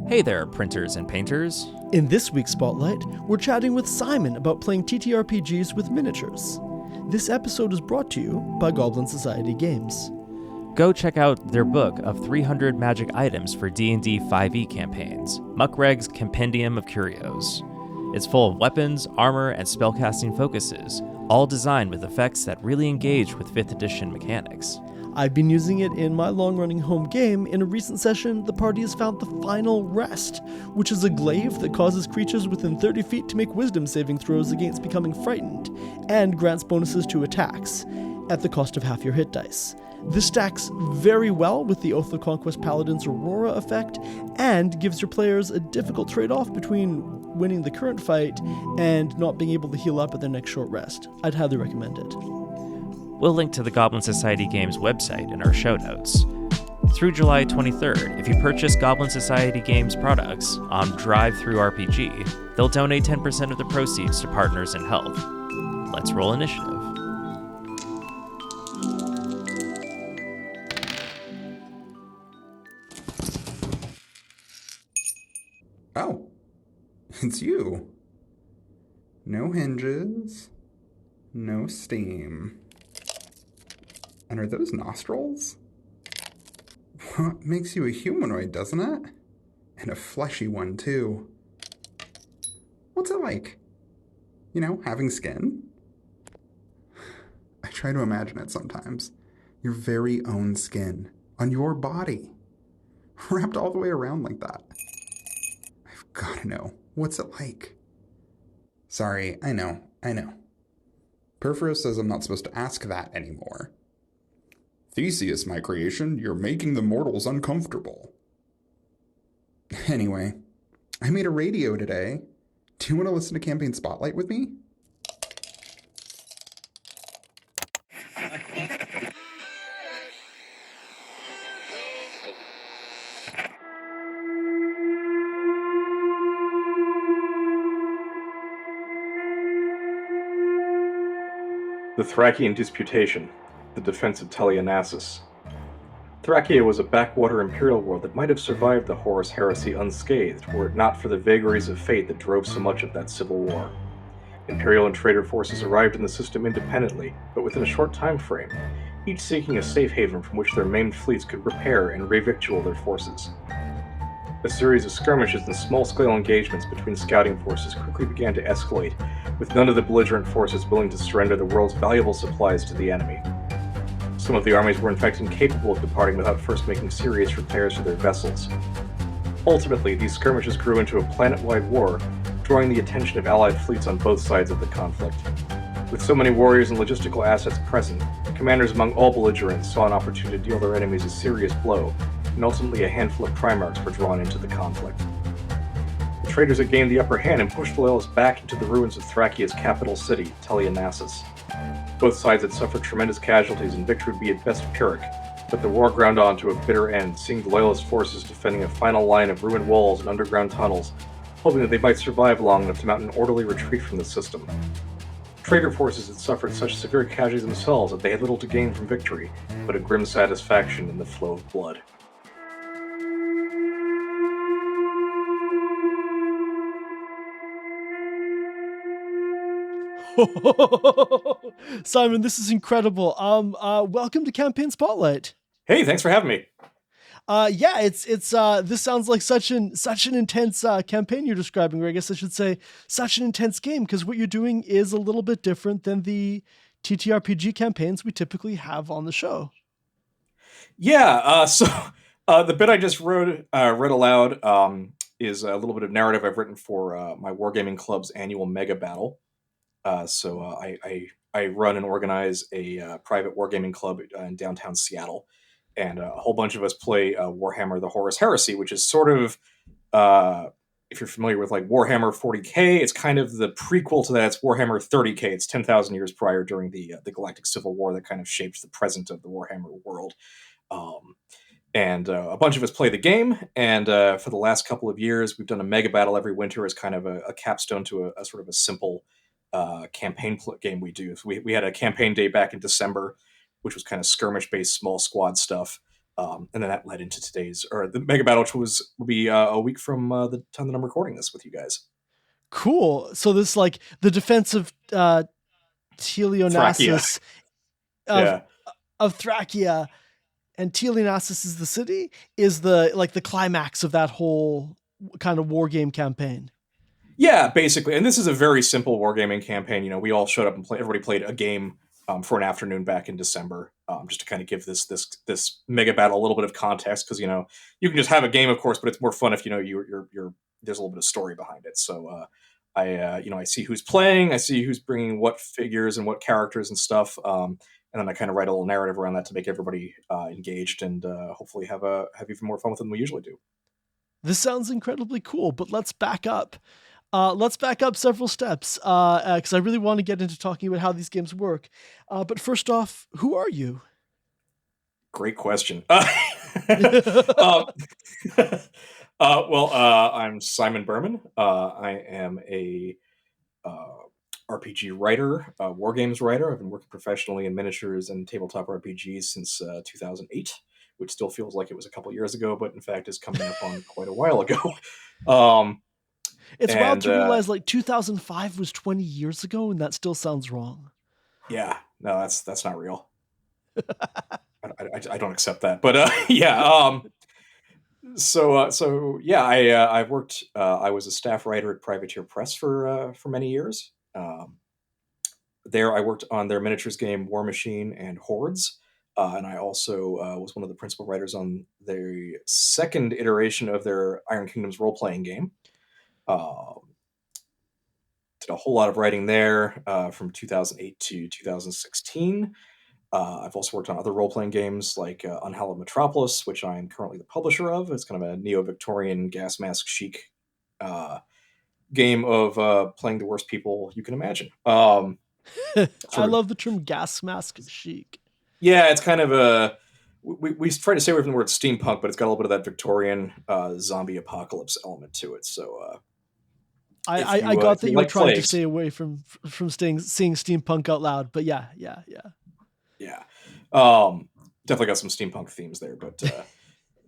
Hey there, printers and painters. In this week's Spotlight, we're chatting with Simon about playing TTRPGs with miniatures. This episode is brought to you by Goblin Society Games. Go check out their book of 300 magic items for D&D 5e campaigns, Muckreg's Compendium of Curios. It's full of weapons, armor, and spellcasting focuses, all designed with effects that really engage with 5th edition mechanics. I've been using it in my long-running home game. In a recent session, the party has found the Final Rest, which is a glaive that causes creatures within 30 feet to make wisdom saving throws against becoming frightened, and grants bonuses to attacks, at the cost of half your hit dice. This stacks very well with the Oath of Conquest Paladin's Aurora effect, and gives your players a difficult trade-off between winning the current fight and not being able to heal up at their next short rest. I'd highly recommend it. We'll link to the Goblin Society Games website in our show notes. Through July 23rd, if you purchase Goblin Society Games products on DriveThruRPG, they'll donate 10% of the proceeds to Partners in Health. Let's roll initiative. Oh, it's you. No hinges, no steam. And are those nostrils? What makes you a humanoid, doesn't it? And a fleshy one, too. What's it like? You know, having skin? I try to imagine it sometimes. Your very own skin. On your body. Wrapped all the way around like that. I've gotta know. What's it like? Sorry, I know. Perforos says I'm not supposed to ask that anymore. Theseus, my creation, you're making the mortals uncomfortable. Anyway, I made a radio today. Do you want to listen to Campaign Spotlight with me? The Thracian Disputation, the Defense of Teleanasis. Thracia was a backwater imperial world that might have survived the Horus Heresy unscathed were it not for the vagaries of fate that drove so much of that civil war. Imperial and traitor forces arrived in the system independently, but within a short time frame, each seeking a safe haven from which their maimed fleets could repair and revictual their forces. A series of skirmishes and small-scale engagements between scouting forces quickly began to escalate, with none of the belligerent forces willing to surrender the world's valuable supplies to the enemy. Some of the armies were in fact incapable of departing without first making serious repairs to their vessels. Ultimately, these skirmishes grew into a planet-wide war, drawing the attention of allied fleets on both sides of the conflict. With so many warriors and logistical assets present, commanders among all belligerents saw an opportunity to deal their enemies a serious blow, and ultimately a handful of Primarchs were drawn into the conflict. The traitors had gained the upper hand and pushed the Loyalists back into the ruins of Thracia's capital city, Teleanasis. Both sides had suffered tremendous casualties and victory would be at best Pyrrhic, but the war ground on to a bitter end, seeing the Loyalist forces defending a final line of ruined walls and underground tunnels, hoping that they might survive long enough to mount an orderly retreat from the system. Traitor forces had suffered such severe casualties themselves that they had little to gain from victory, but a grim satisfaction in the flow of blood. Simon, this is incredible. Welcome to Campaign Spotlight. Hey, thanks for having me. It's this sounds like such an intense campaign you're describing, or I guess I should say such an intense game, because what you're doing is a little bit different than the TTRPG campaigns we typically have on the show. Yeah, the bit I just read aloud is a little bit of narrative I've written for my Wargaming Club's annual Mega Battle. I run and organize a private Wargaming Club in downtown Seattle, and a whole bunch of us play Warhammer the Horus Heresy, which is sort of, if you're familiar with like Warhammer 40k, it's kind of the prequel to that. It's Warhammer 30k. It's 10,000 years prior during the Galactic Civil War that kind of shaped the present of the Warhammer world. And a bunch of us play the game, and for the last couple of years, we've done a mega battle every winter as kind of a capstone to a sort of a simple campaign game we do. We had a campaign day back in December, which was kind of skirmish-based small squad stuff. And then that led into today's, or the Mega Battle, which will be a week from the time that I'm recording this with you guys. Cool. So this like the defense of Thrakia. Teleonasis of Yeah. Thrakia, and Teleonasis is the city, is the like the climax of that whole kind of war game campaign. Yeah, basically. And this is a very simple wargaming campaign. We all showed up and everybody played a game for an afternoon back in December, just to kind of give this mega battle a little bit of context, because you can just have a game, of course, but it's more fun if you're there's a little bit of story behind it. So I see who's playing, I see who's bringing what figures and what characters and stuff, and then I kind of write a little narrative around that to make everybody engaged and hopefully have even more fun with it than we usually do. This sounds incredibly cool, but let's back up. Let's back up several steps because I really want to get into talking about how these games work. But first off, who are you? Great question. I'm Simon Berman. I am a RPG writer, war games writer. I've been working professionally in miniatures and tabletop RPGs since 2008, which still feels like it was a couple years ago, but in fact is coming up on quite a while ago. It's wild to realize like 2005 was 20 years ago, and that still sounds wrong. Yeah, no, that's not real. I don't accept that, but yeah. So yeah, I've worked. I was a staff writer at Privateer Press for many years. There, I worked on their miniatures game War Machine and Hordes, and I also was one of the principal writers on the second iteration of their Iron Kingdoms role playing game. Did a whole lot of writing there from 2008 to 2016. I've also worked on other role-playing games like Unhallowed Metropolis, which I am currently the publisher of. It's kind of a neo-Victorian gas mask chic game of playing the worst people you can imagine. I love the term gas mask chic. Yeah, it's kind of a... We try to stay away from the word steampunk, but it's got a little bit of that Victorian zombie apocalypse element to it. So I got that you were trying to stay away from seeing steampunk out loud, but yeah. Definitely got some steampunk themes there, but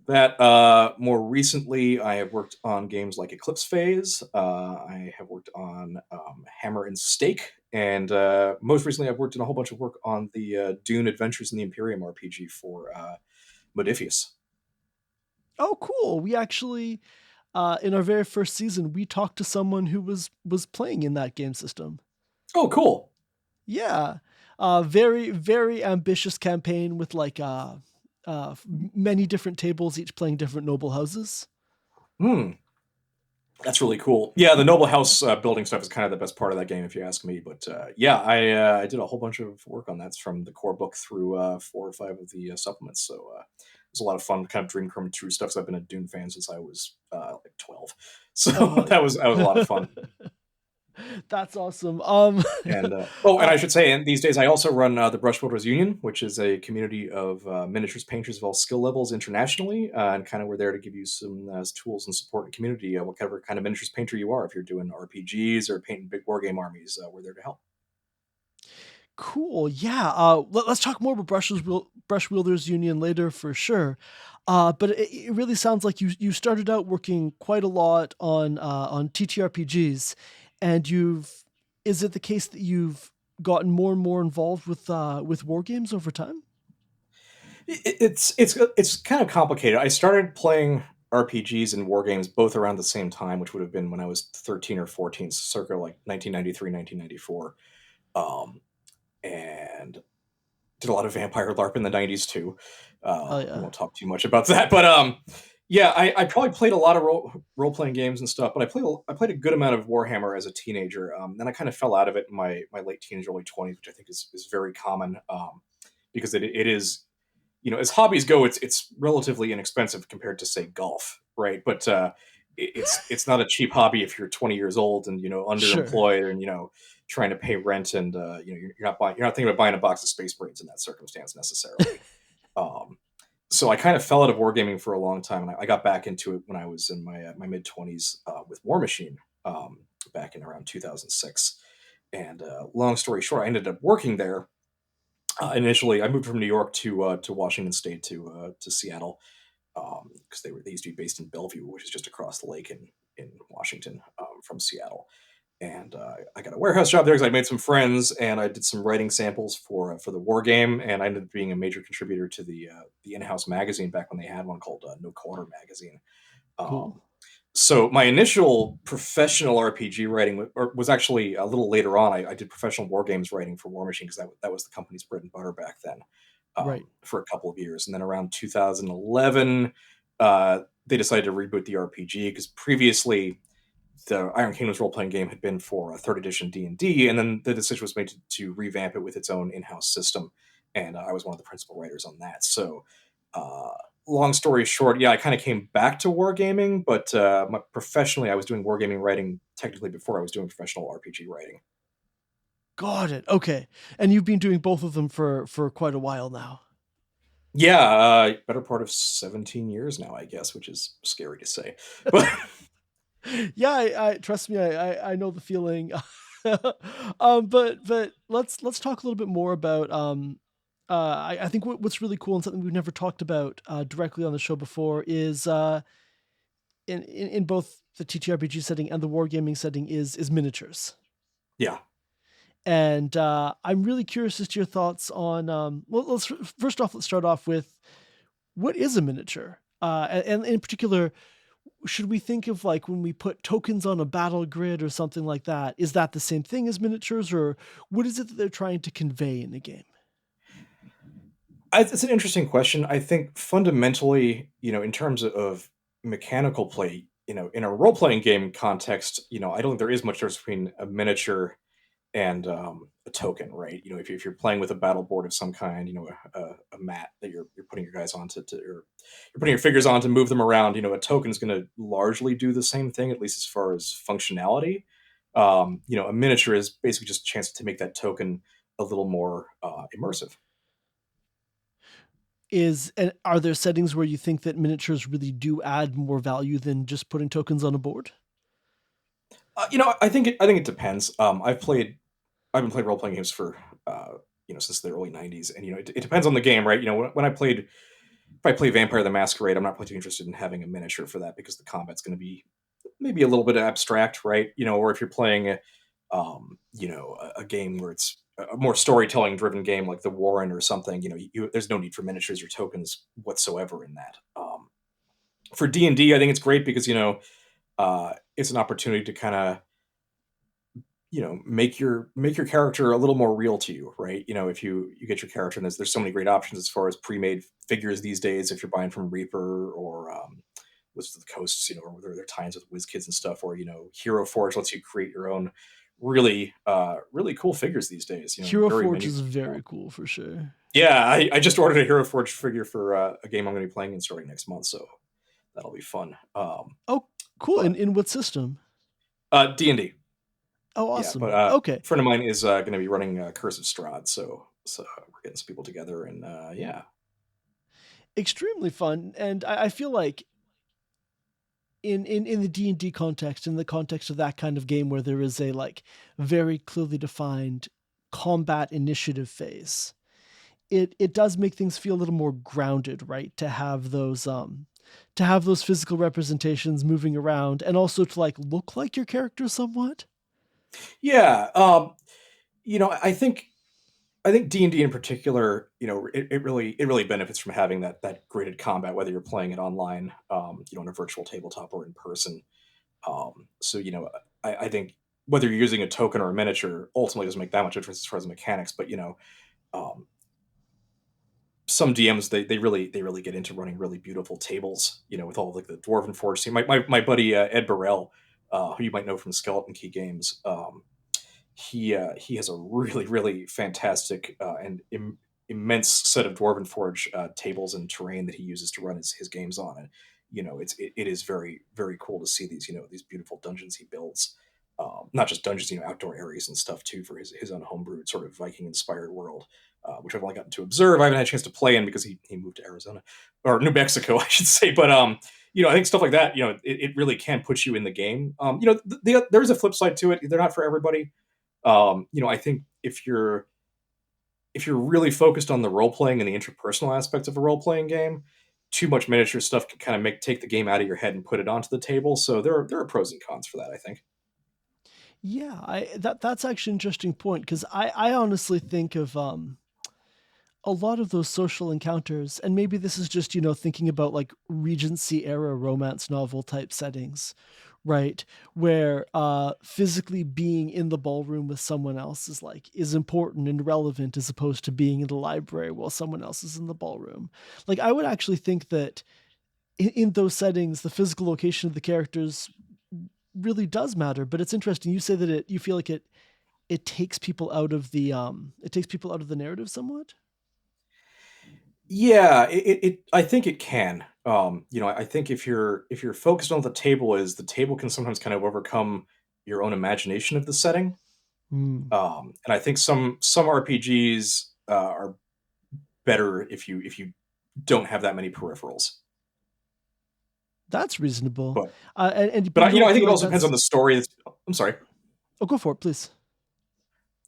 that more recently I have worked on games like Eclipse Phase. I have worked on Hammer and Stake, and most recently I've worked on a whole bunch of work on the Dune Adventures in the Imperium RPG for Modifius. Oh, cool! We actually, in our very first season, we talked to someone who was playing in that game system. Oh, cool! Yeah, very very ambitious campaign with like many different tables, each playing different noble houses. That's really cool. Yeah, the noble house building stuff is kind of the best part of that game, if you ask me. But yeah, I did a whole bunch of work on that from the core book through 4 or 5 of the supplements. So it was a lot of fun, kind of dream come true stuff. I've been a Dune fan since I was like 12, so that was a lot of fun. That's awesome. And I should say, and these days I also run the Brush Builders Union, which is a community of miniatures painters of all skill levels internationally, and kind of we're there to give you some tools and support in community, whatever kind of miniatures painter you are. If you're doing RPGs or painting big war game armies, we're there to help. Cool. Yeah. Let's talk more about Brush Wielders Union later for sure. But it really sounds like you started out working quite a lot on TTRPGs, and is it the case that you've gotten more and more involved with war games over time? It's kind of complicated. I started playing RPGs and war games both around the same time, which would have been when I was 13 or 14, circa like 1993, 1994. And did a lot of vampire LARP in the 90s too. I won't talk too much about that, but yeah, I probably played a lot of role playing games and stuff, but I played a good amount of Warhammer as a teenager. Then I kind of fell out of it in my late teens, early 20s, which I think is very common, because it is, as hobbies go, it's relatively inexpensive compared to, say, golf, right? But it's not a cheap hobby if you're 20 years old and underemployed. Sure. And trying to pay rent, and you're not thinking about buying a box of Space Marines in that circumstance necessarily. So I kind of fell out of wargaming for a long time, and I got back into it when I was in my mid 20s with War Machine back in around 2006. And long story short, I ended up working there Initially, I moved from New York to Washington State to Seattle because they used to be based in Bellevue, which is just across the lake in Washington from Seattle. And I got a warehouse job there because I made some friends, and I did some writing samples for the war game, and I ended up being a major contributor to the in-house magazine back when they had one called No Quarter Magazine. Cool. So my initial professional RPG writing was actually a little later on. I did professional war games writing for War Machine because that was the company's bread and butter back then, Right. for a couple of years. And then around 2011, they decided to reboot the RPG because previously the Iron Kingdoms role playing game had been for a third edition D&D, and then the decision was made to revamp it with its own in house system. And I was one of the principal writers on that. So, long story short, yeah, I kind of came back to wargaming, but professionally, I was doing wargaming writing technically before I was doing professional RPG writing. Got it. Okay. And you've been doing both of them for quite a while now. Yeah, better part of 17 years now, I guess, which is scary to say. But Yeah, I trust me, I know the feeling. But let's talk a little bit more about I think what's really cool and something we've never talked about directly on the show before is in both the TTRPG setting and the wargaming setting is miniatures. yeah, And I'm really curious as to your thoughts on. Well, let's start off with what is a miniature, and in particular, should we think of like when we put tokens on a battle grid or something like that? Is that the same thing as miniatures, or what is it that they're trying to convey in the game? it's an interesting question. I think fundamentally, in terms of mechanical play, in a role playing game context, I don't think there is much difference between a miniature and a token, right? If you're playing with a battle board of some kind, a mat that you're putting your guys on or you're putting your figures on to move them around, a token is going to largely do the same thing, at least as far as functionality. A miniature is basically just a chance to make that token a little more immersive. And are there settings where you think that miniatures really do add more value than just putting tokens on a board? I think it depends. I've been playing role playing games for since the early '90s, and it depends on the game, right? When if I play Vampire the Masquerade, I'm not really too interested in having a miniature for that because the combat's going to be maybe a little bit abstract, right? Or if you're playing a game where it's a more storytelling driven game like the Warren or something, there's no need for miniatures or tokens whatsoever in that. For D&D, I think it's great because it's an opportunity to kind of make your character a little more real to you, right? If you get your character, and there's so many great options as far as pre-made figures these days if you're buying from Reaper or Wizards of the Coasts, or whether they're tie-ins with WizKids and stuff, or Hero Forge lets you create your own really cool figures these days. Hero very Forge many. is very cool for sure. Yeah, I just ordered a Hero Forge figure for a game I'm going to be playing and starting next month, so that'll be fun. Oh, cool! But In what system? D&D. Oh, Yeah, awesome. but Okay, a friend of mine is going to be running Curse of Strahd, so we're getting some people together, and yeah, extremely fun. And I feel like in the D&D context, in the context of that kind of game where there is a like very clearly defined combat initiative phase, it does make things feel a little more grounded, right? To have those physical representations moving around and also to like look like your character somewhat. yeah. I think D&D in particular, it really benefits from having that graded combat, whether you're playing it online, on a virtual tabletop or in person. So I think whether you're using a token or a miniature ultimately doesn't make that much difference as far as the mechanics, but um, some DMs they really get into running really beautiful tables, with all like the Dwarven Forge scene. My buddy Ed Burrell, who you might know from Skeleton Key Games, he has a really fantastic and immense set of Dwarven Forge tables and terrain that he uses to run his games on, and it is very cool to see these beautiful dungeons he builds. Not just dungeons, outdoor areas and stuff too for his own homebrewed sort of Viking inspired world, which I've only gotten to observe. I haven't had a chance to play in because he moved to Arizona or New Mexico, I should say. But I think stuff like that, it really can put you in the game. There's a flip side to it. They're not for everybody. I think if you're if you're really focused on the role playing and the interpersonal aspects of a role playing game, too much miniature stuff can kind of take the game out of your head and put it onto the table. So there are pros and cons for that, I think. Yeah, that's actually an interesting point because I honestly think of a lot of those social encounters, and maybe this is just, thinking about like Regency era romance novel type settings, right? Where physically being in the ballroom with someone else is important and relevant as opposed to being in the library while someone else is in the ballroom. Like I would actually think that in those settings, the physical location of the characters really does matter. But it's interesting. You say that you feel like it takes people out of the narrative somewhat. Yeah, I think it can. I think if you're focused on what the table is, the table can sometimes kind of overcome your own imagination of the setting. Hmm. And I think some RPGs are better if you don't have that many peripherals. That's reasonable. But But you you know, don't I think feel it like also depends on that's. the story. I'm sorry. Oh, go for it, please.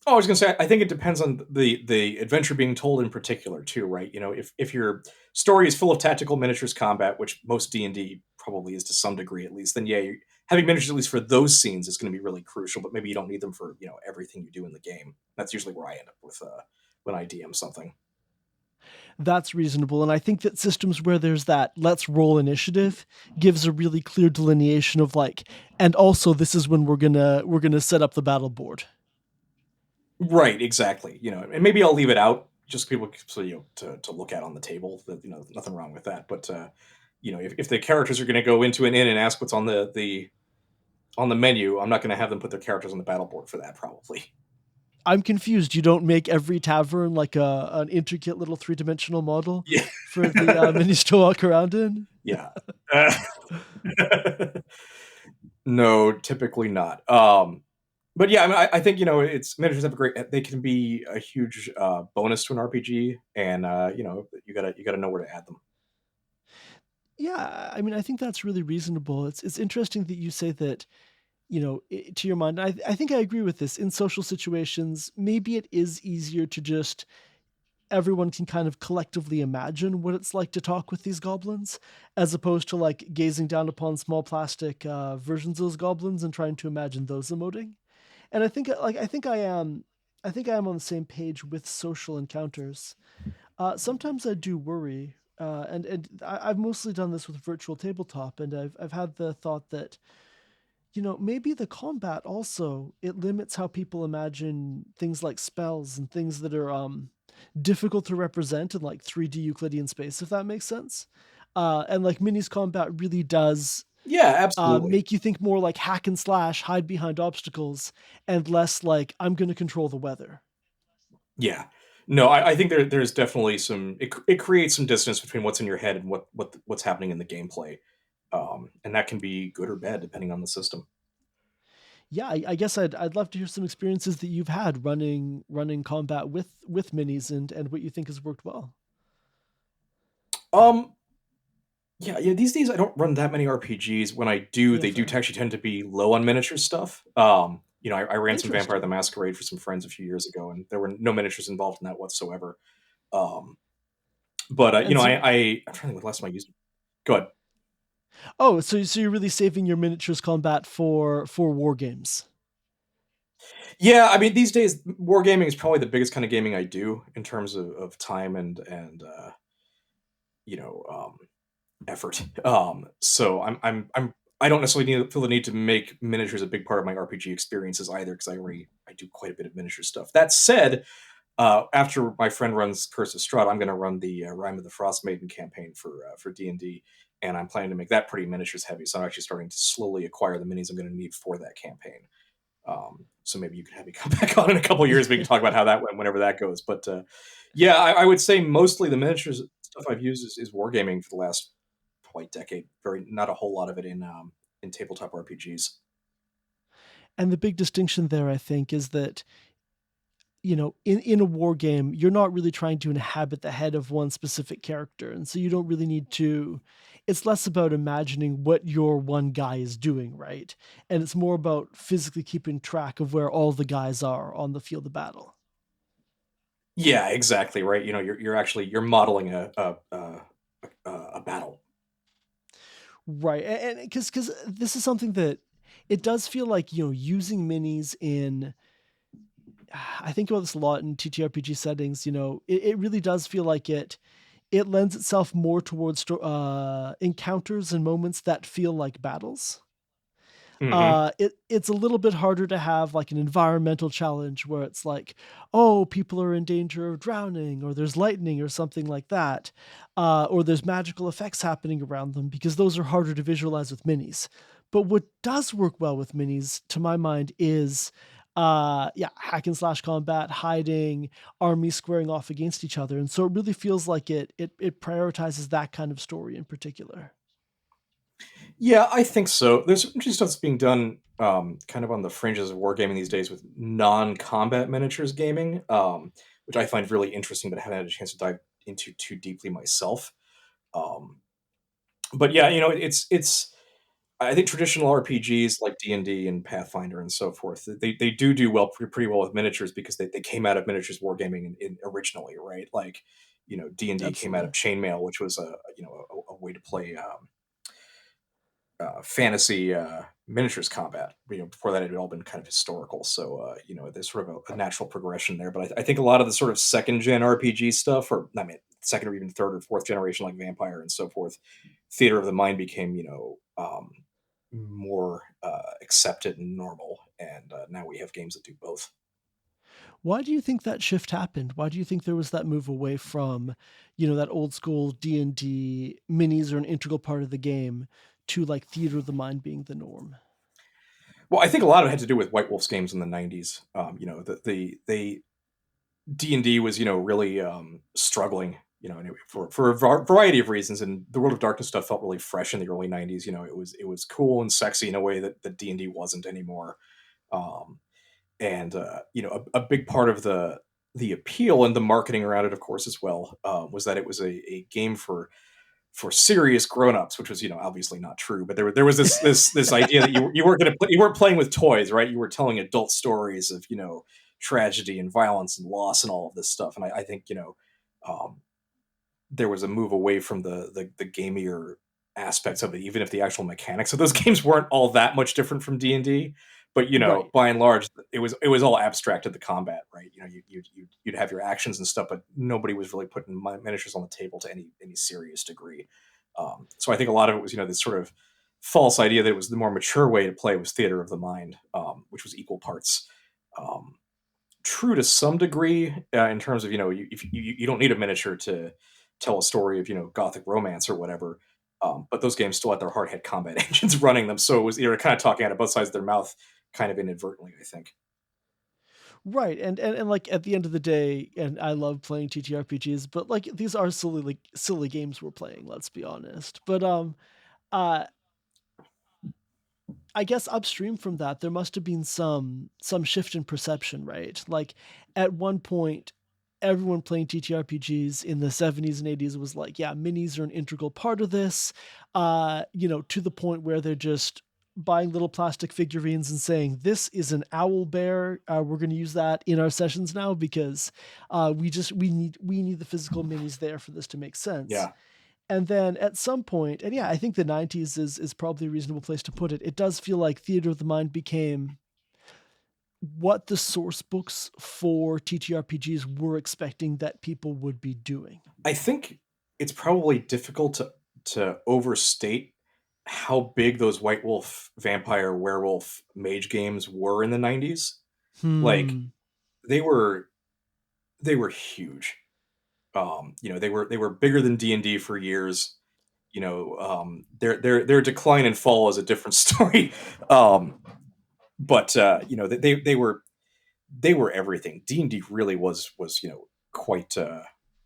Oh, I was going to say, I think it depends on the adventure being told in particular, too, right? If your story is full of tactical miniatures combat, which most D&D probably is to some degree at least, then yeah, having miniatures at least for those scenes is going to be really crucial. But maybe you don't need them for everything you do in the game. That's usually where I end up with when I DM something. That's reasonable, and I think that systems where there's that let's roll initiative gives a really clear delineation of like, and also this is when we're gonna set up the battle board. Right, exactly. And maybe I'll leave it out just people so to look at on the table. That nothing wrong with that. But if the characters are going to go into an inn and ask what's on the menu, I'm not going to have them put their characters on the battle board for that, probably. I'm confused. You don't make every tavern like an intricate little three-dimensional model Yeah. for the minis to walk around in. Yeah. Uh, no, typically not. But yeah, I mean, I think it's miniatures have a great. They can be a huge bonus to an RPG, and you gotta know where to add them. Yeah, I mean, I think that's really reasonable. It's interesting that you say that, to your mind. I think I agree with this. In social situations, maybe it is easier to just everyone can kind of collectively imagine what it's like to talk with these goblins, as opposed to like gazing down upon small plastic versions of those goblins and trying to imagine those emoting. And I think I am on the same page with social encounters. Sometimes I do worry, I've mostly done this with virtual tabletop, and I've had the thought that maybe the combat also it limits how people imagine things like spells and things that are difficult to represent in like 3D Euclidean space, if that makes sense. And like minis combat really does Yeah, absolutely. make you think more like hack and slash, hide behind obstacles, and less like I'm going to control the weather. Yeah. No, I think there's definitely it creates some distance between what's in your head and what's happening in the gameplay. And that can be good or bad depending on the system. Yeah, I guess I'd love to hear some experiences that you've had running combat with minis and what you think has worked well. Um, yeah. These days I don't run that many RPGs. When I do, Yeah, they do fair. actually tend to be low on miniature stuff. I ran some Vampire the Interesting. Masquerade for some friends a few years ago, and there were no miniatures involved in that whatsoever. Um, but And so, I'm trying to think what the last time I used. Go ahead. oh, so you're really saving your miniatures combat for war games. Yeah, I mean, these days wargaming is probably the biggest kind of gaming I do in terms of time and you know um, effort. So I don't necessarily feel the need to make miniatures a big part of my RPG experiences either because I do quite a bit of miniature stuff. That said, after my friend runs Curse of Strahd, I'm going to run the Rime of the Frost Maiden campaign for D&D, and I'm planning to make that pretty miniatures heavy. So I'm actually starting to slowly acquire the minis I'm going to need for that campaign. So maybe you could have me come back on in a couple of years. We can talk about how that went whenever that goes. But yeah, I would say mostly the miniatures stuff I've used is wargaming for the last probably decade. Very not a whole lot of it in tabletop RPGs. And the big distinction there, I think, is that in a war game, you're not really trying to inhabit the head of one specific character. And so you don't really need to, it's less about imagining what your one guy is doing, right? And it's more about physically keeping track of where all the guys are on the field of battle. Yeah, exactly right. You're actually you're modeling a battle. Right. And because this is something that it does feel like, using minis in, I think about this a lot in TTRPG settings, it really does feel like it lends itself more towards encounters and moments that feel like battles. Hmm. It's a little bit harder to have like an environmental challenge where it's like, oh, people are in danger of drowning, or there's lightning or something like that, or there's magical effects happening around them, because those are harder to visualize with minis. But what does work well with minis, to my mind, is yeah, hack and slash combat, hiding, armies squaring off against each other. And so it really feels like it prioritizes that kind of story in particular. Yeah, I think so. There's some interesting stuff that's being done, kind of on the fringes of wargaming these days with non-combat miniatures gaming, which I find really interesting, but I haven't had a chance to dive into too deeply myself. Um, but yeah, it's. I think traditional RPGs like D&D and Pathfinder and so forth, they do well, pretty well with miniatures because they came out of miniatures wargaming originally, right? Like, D&D came out of Absolutely. chainmail, which was a way to play fantasy miniatures combat. Before that, it had all been kind of historical. So, there's sort of a natural progression there. But I think a lot of the sort of second gen RPG stuff, or I mean, second or even third or fourth generation, like Vampire and so forth, theater of the mind became, more accepted and normal. And now we have games that do both. Why do you think that shift happened? Why do you think there was that move away from, that old school D&D minis are an integral part of the game to like theater of the mind being the norm? Well, I think a lot of it had to do with White Wolf's games in the '90s. The D&D was, really struggling, anyway, for a variety of reasons. And the World of Darkness stuff felt really fresh in the early '90s. It was cool and sexy in a way that D&D wasn't anymore. Um, and a big part of the appeal and the marketing around it, of course, as well, was that it was a game for serious grown-ups, which was, obviously not true. But there was this idea that you weren't playing with toys, right? You were telling adult stories of, tragedy and violence and loss and all of this stuff. And I think, um, there was a move away from the gamier aspects of it, even if the actual mechanics of those games weren't all that much different from D&D. But Right. by and large, it was all abstracted, the combat, right? You'd have your actions and stuff, but nobody was really putting miniatures on the table to any serious degree. So I think a lot of it was, this sort of false idea that it was the more mature way to play was theater of the mind, which was equal parts um, true to some degree, in terms of, if you don't need a miniature to tell a story of, gothic romance or whatever. But those games still had their hard head combat engines running them, so it was, you're kind of talking out of both sides of their mouth, kind of inadvertently, I think. Right. And like at the end of the day, and I love playing TTRPGs, but like these are silly games we're playing, let's be honest. But uh I guess upstream from that, there must have been some shift in perception, right? Like at one point, everyone playing TTRPGs in the 70s and 80s was like, yeah, minis are an integral part of this, to the point where they're just buying little plastic figurines and saying, this is an owl bear. We're going to use that in our sessions now because we need the physical minis there for this to make sense. Yeah, And then at some point, and yeah, I think the 90s is probably a reasonable place to put it. It does feel like theater of the mind became what the source books for TTRPGs were expecting that people would be doing. I think it's probably difficult to overstate how big those White Wolf, Vampire, Werewolf, Mage games were in the '90s. Like, Hmm. they were they were huge. They were bigger than D&D for years. Their decline and fall is a different story. um, but they were everything. D&D really was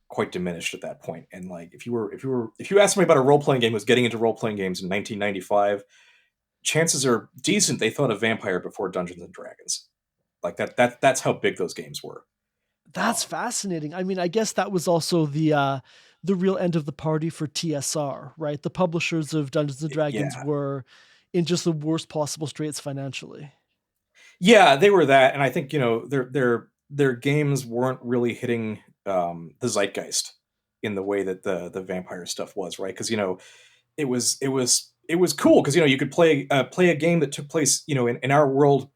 quite diminished at that point. And like, if you asked me about a role playing game who was getting into role playing games in 1995, chances are decent they thought of Vampire before Dungeons and Dragons. Like that's how big those games were. That's Um, fascinating. I mean, I guess that was also the real end of the party for TSR, right? The publishers of Dungeons and yeah, Dragons were in just the worst possible straits financially. yeah, they were that, and I think, their games weren't really hitting the zeitgeist in the way that the vampire stuff was, right? Because it was cool because you could play a game that took place in our world,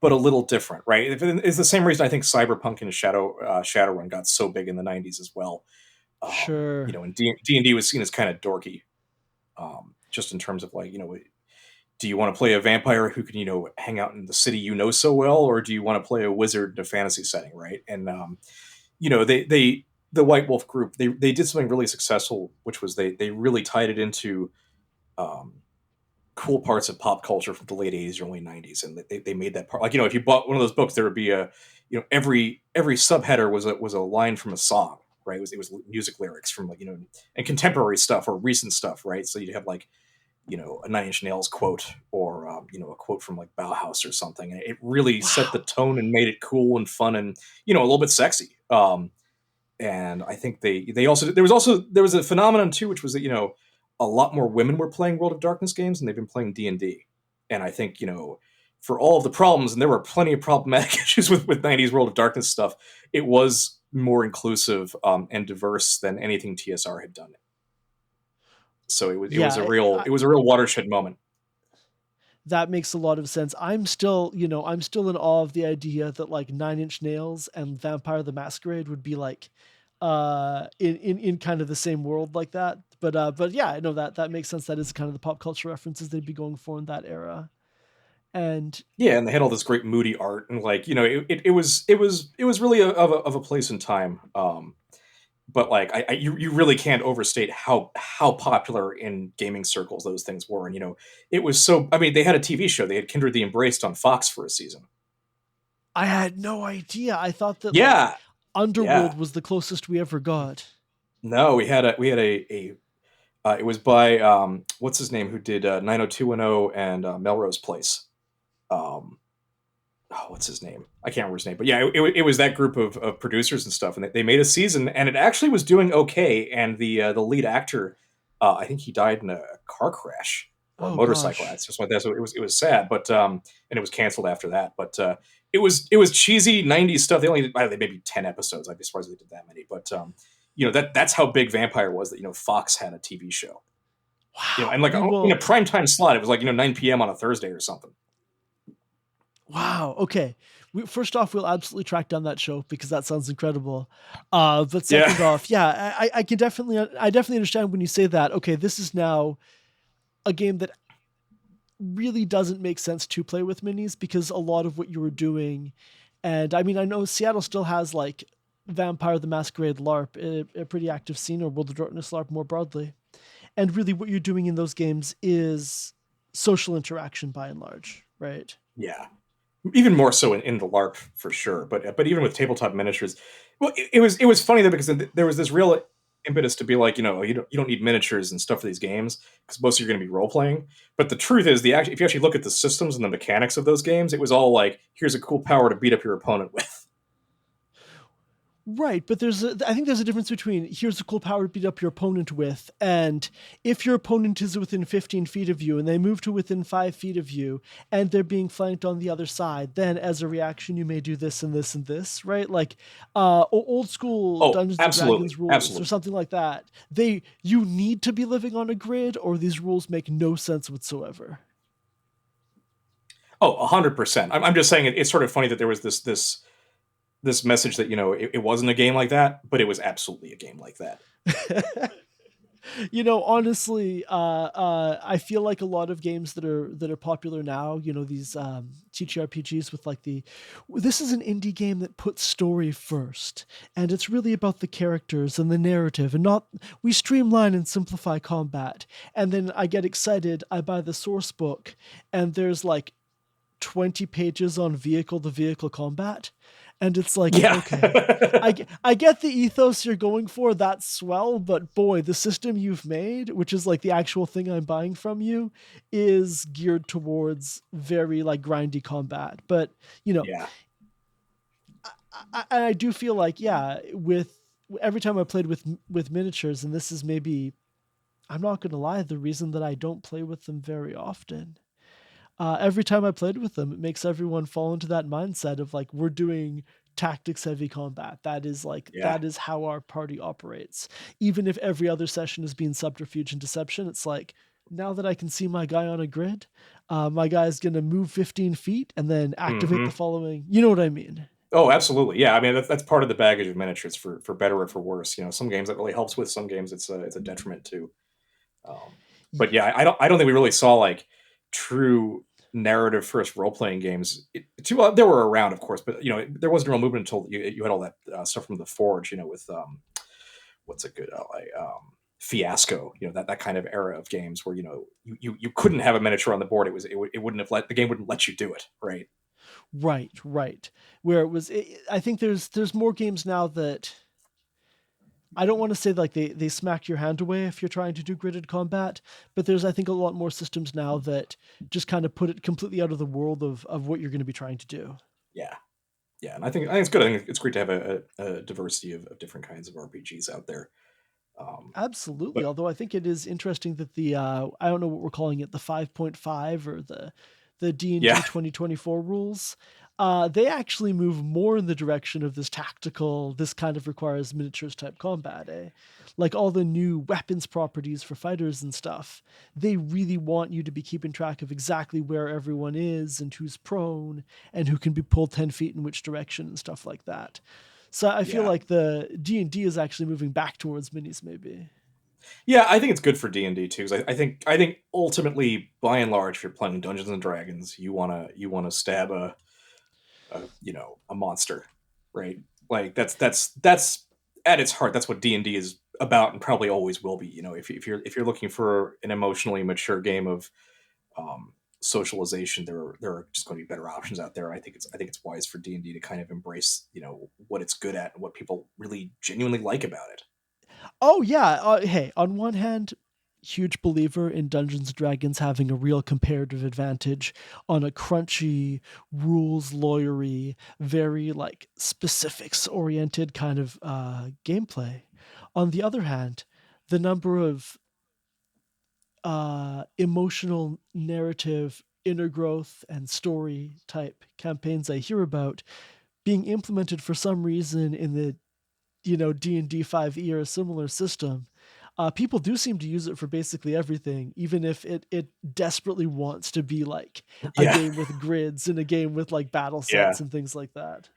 but a little different, right? It's the same reason I think Cyberpunk and Shadowrun got so big in the '90s as well. Sure. And D&D was seen as kind of dorky, just in terms of like do you want to play a vampire who can hang out in the city so well, or do you want to play a wizard in a fantasy setting, right? And they the White Wolf group, they did something really successful, which was they really tied it into um, cool parts of pop culture from the late '80s, early '90s, and they made that part. Like if you bought one of those books, there would be a every subheader was a line from a song, right? It was music lyrics from and contemporary stuff or recent stuff, right? So you'd have like a Nine Inch Nails quote, or a quote from like Bauhaus or something, and it really set the Wow. tone and made it cool and fun and a little bit sexy. And I think they also there was a phenomenon too, which was that a lot more women were playing World of Darkness games, and they've been playing D&D. And I think for all of the problems, and there were plenty of problematic issues with '90s World of Darkness stuff, it was more inclusive and diverse than anything TSR had done. So it was a Yeah, real watershed moment. that makes a lot of sense. I'm still in awe of the idea that like Nine Inch Nails and Vampire the Masquerade would be like in kind of the same world like that. But yeah, I know that makes sense. That is kind of the pop culture references they'd be going for in that era. And Yeah, and they had all this great moody art, and like it was really of a place and time. But like you really can't overstate how popular in gaming circles those things were. And it was so, I mean, they had a TV show. They had Kindred the Embraced on Fox for a season. I had no idea. I thought that like Yeah, Underworld yeah. was the closest we ever got. No, we had a it was by what's his name, who did 90210 and Melrose Place. um what's his name? I can't remember his name, but yeah, it was that group of producers and stuff, and they made a season, and it actually was doing okay. And the lead actor, I think he died in a car crash or a Oh motorcycle gosh. accident, something like that. So it was sad, but and it was canceled after that. But it was cheesy '90s stuff. They only did, I don't know, maybe 10 episodes. I'd be surprised if they did that many. But that's how big Vampire was. That Fox had a TV show. Wow. And like We in a will prime time slot, it was like 9 p.m. on a Thursday or something. Wow. Okay. First off, we'll absolutely track down that show because that sounds incredible. But Yeah. second off, yeah, I definitely understand when you say that. Okay, this is now a game that really doesn't make sense to play with minis because a lot of what you were doing, and I mean, I know Seattle still has like Vampire the Masquerade LARP, a pretty active scene, or World of Darkness LARP more broadly. And really, what you're doing in those games is social interaction by and large, right? Yeah. Even more so in the LARP for sure. But even with tabletop miniatures, well, it was funny though, because there was this real impetus to be like, you don't need miniatures and stuff for these games because most of you are going to be role playing. But the truth is, if you actually look at the systems and the mechanics of those games, it was all like, here's a cool power to beat up your opponent with. Right, but I think there's a difference between here's a cool power to beat up your opponent with, and if your opponent is within 15 feet of you and they move to within 5 feet of you and they're being flanked on the other side, then as a reaction you may do this and this and this, right? Like old school Oh, Dungeons and absolutely, Dragons rules or absolutely. something like that. You need to be living on a grid, or these rules make no sense whatsoever. Oh, 100%. I'm just saying it's sort of funny that there was this message that it wasn't a game like that, but it was absolutely a game like that. Honestly, I feel like a lot of games that are popular now, these TTRPGs with like this is an indie game that puts story first, and it's really about the characters and the narrative, and not we streamline and simplify combat. And then I get excited, I buy the source book, and there's like 20 pages on vehicle to vehicle combat, and it's like, Yeah. okay, I get the ethos you're going for, that's swell, but boy, the system you've made, which is like the actual thing I'm buying from you, is geared towards very like grindy combat. But you know Yeah. I do feel like, yeah, with every time I played with miniatures, and this is maybe, I'm not gonna lie, the reason that I don't play with them very often. Every time I played with them, it makes everyone fall into that mindset of like, we're doing tactics heavy combat. That is Yeah. that is how our party operates. Even if every other session is being subterfuge and deception, it's like, now that I can see my guy on a grid, my guy's going to move 15 feet and then activate the Hmm. following. You know what I mean? Oh, absolutely. Yeah. I mean, that's part of the baggage of miniatures for better or for worse. Some games that really helps with, some games it's a detriment to. Um, but yeah, I don't think we really saw like true narrative first role playing games. There were around, of course, but there wasn't real movement until you had all that stuff from the Forge. With what's a good Fiasco. That kind of era of games where you couldn't have a miniature on the board. It wouldn't have the game wouldn't let you do it. Right. Right. Where it was, I think there's more games now that I don't want to say like they smack your hand away if you're trying to do gridded combat, but there's I think a lot more systems now that just kind of put it completely out of the world of what you're going to be trying to do. Yeah. Yeah, and I think it's good. I think it's great to have a diversity of different kinds of RPGs out there. Absolutely. But Although I think it is interesting that the I don't know what we're calling it, the 5.5 or the yeah, D&D 2024 rules, they actually move more in the direction of this tactical, this kind of requires miniatures type combat, eh? Like all the new weapons properties for fighters and stuff, they really want you to be keeping track of exactly where everyone is and who's prone and who can be pulled 10 feet in which direction and stuff like that. So I feel yeah, like the D&D is actually moving back towards minis maybe. yeah. I think it's good for D&D too. 'Cause I think ultimately, by and large, if you're playing Dungeons and Dragons, you wanna stab a monster, right? Like that's at its heart. That's what D&D is about, and probably always will be. If you're looking for an emotionally mature game of um, socialization, there are just going to be better options out there. I think it's wise for D&D to kind of embrace what it's good at and what people really genuinely like about it. Oh yeah, hey, on one hand, huge believer in Dungeons and Dragons having a real comparative advantage on a crunchy, rules lawyery, very like specifics oriented kind of gameplay. On the other hand, the number of emotional narrative inner growth and story type campaigns I hear about being implemented for some reason in the D&D 5e or a similar system, people do seem to use it for basically everything, even if it desperately wants to be like a Yeah, game with grids and a game with like battle yeah. sets and things like that.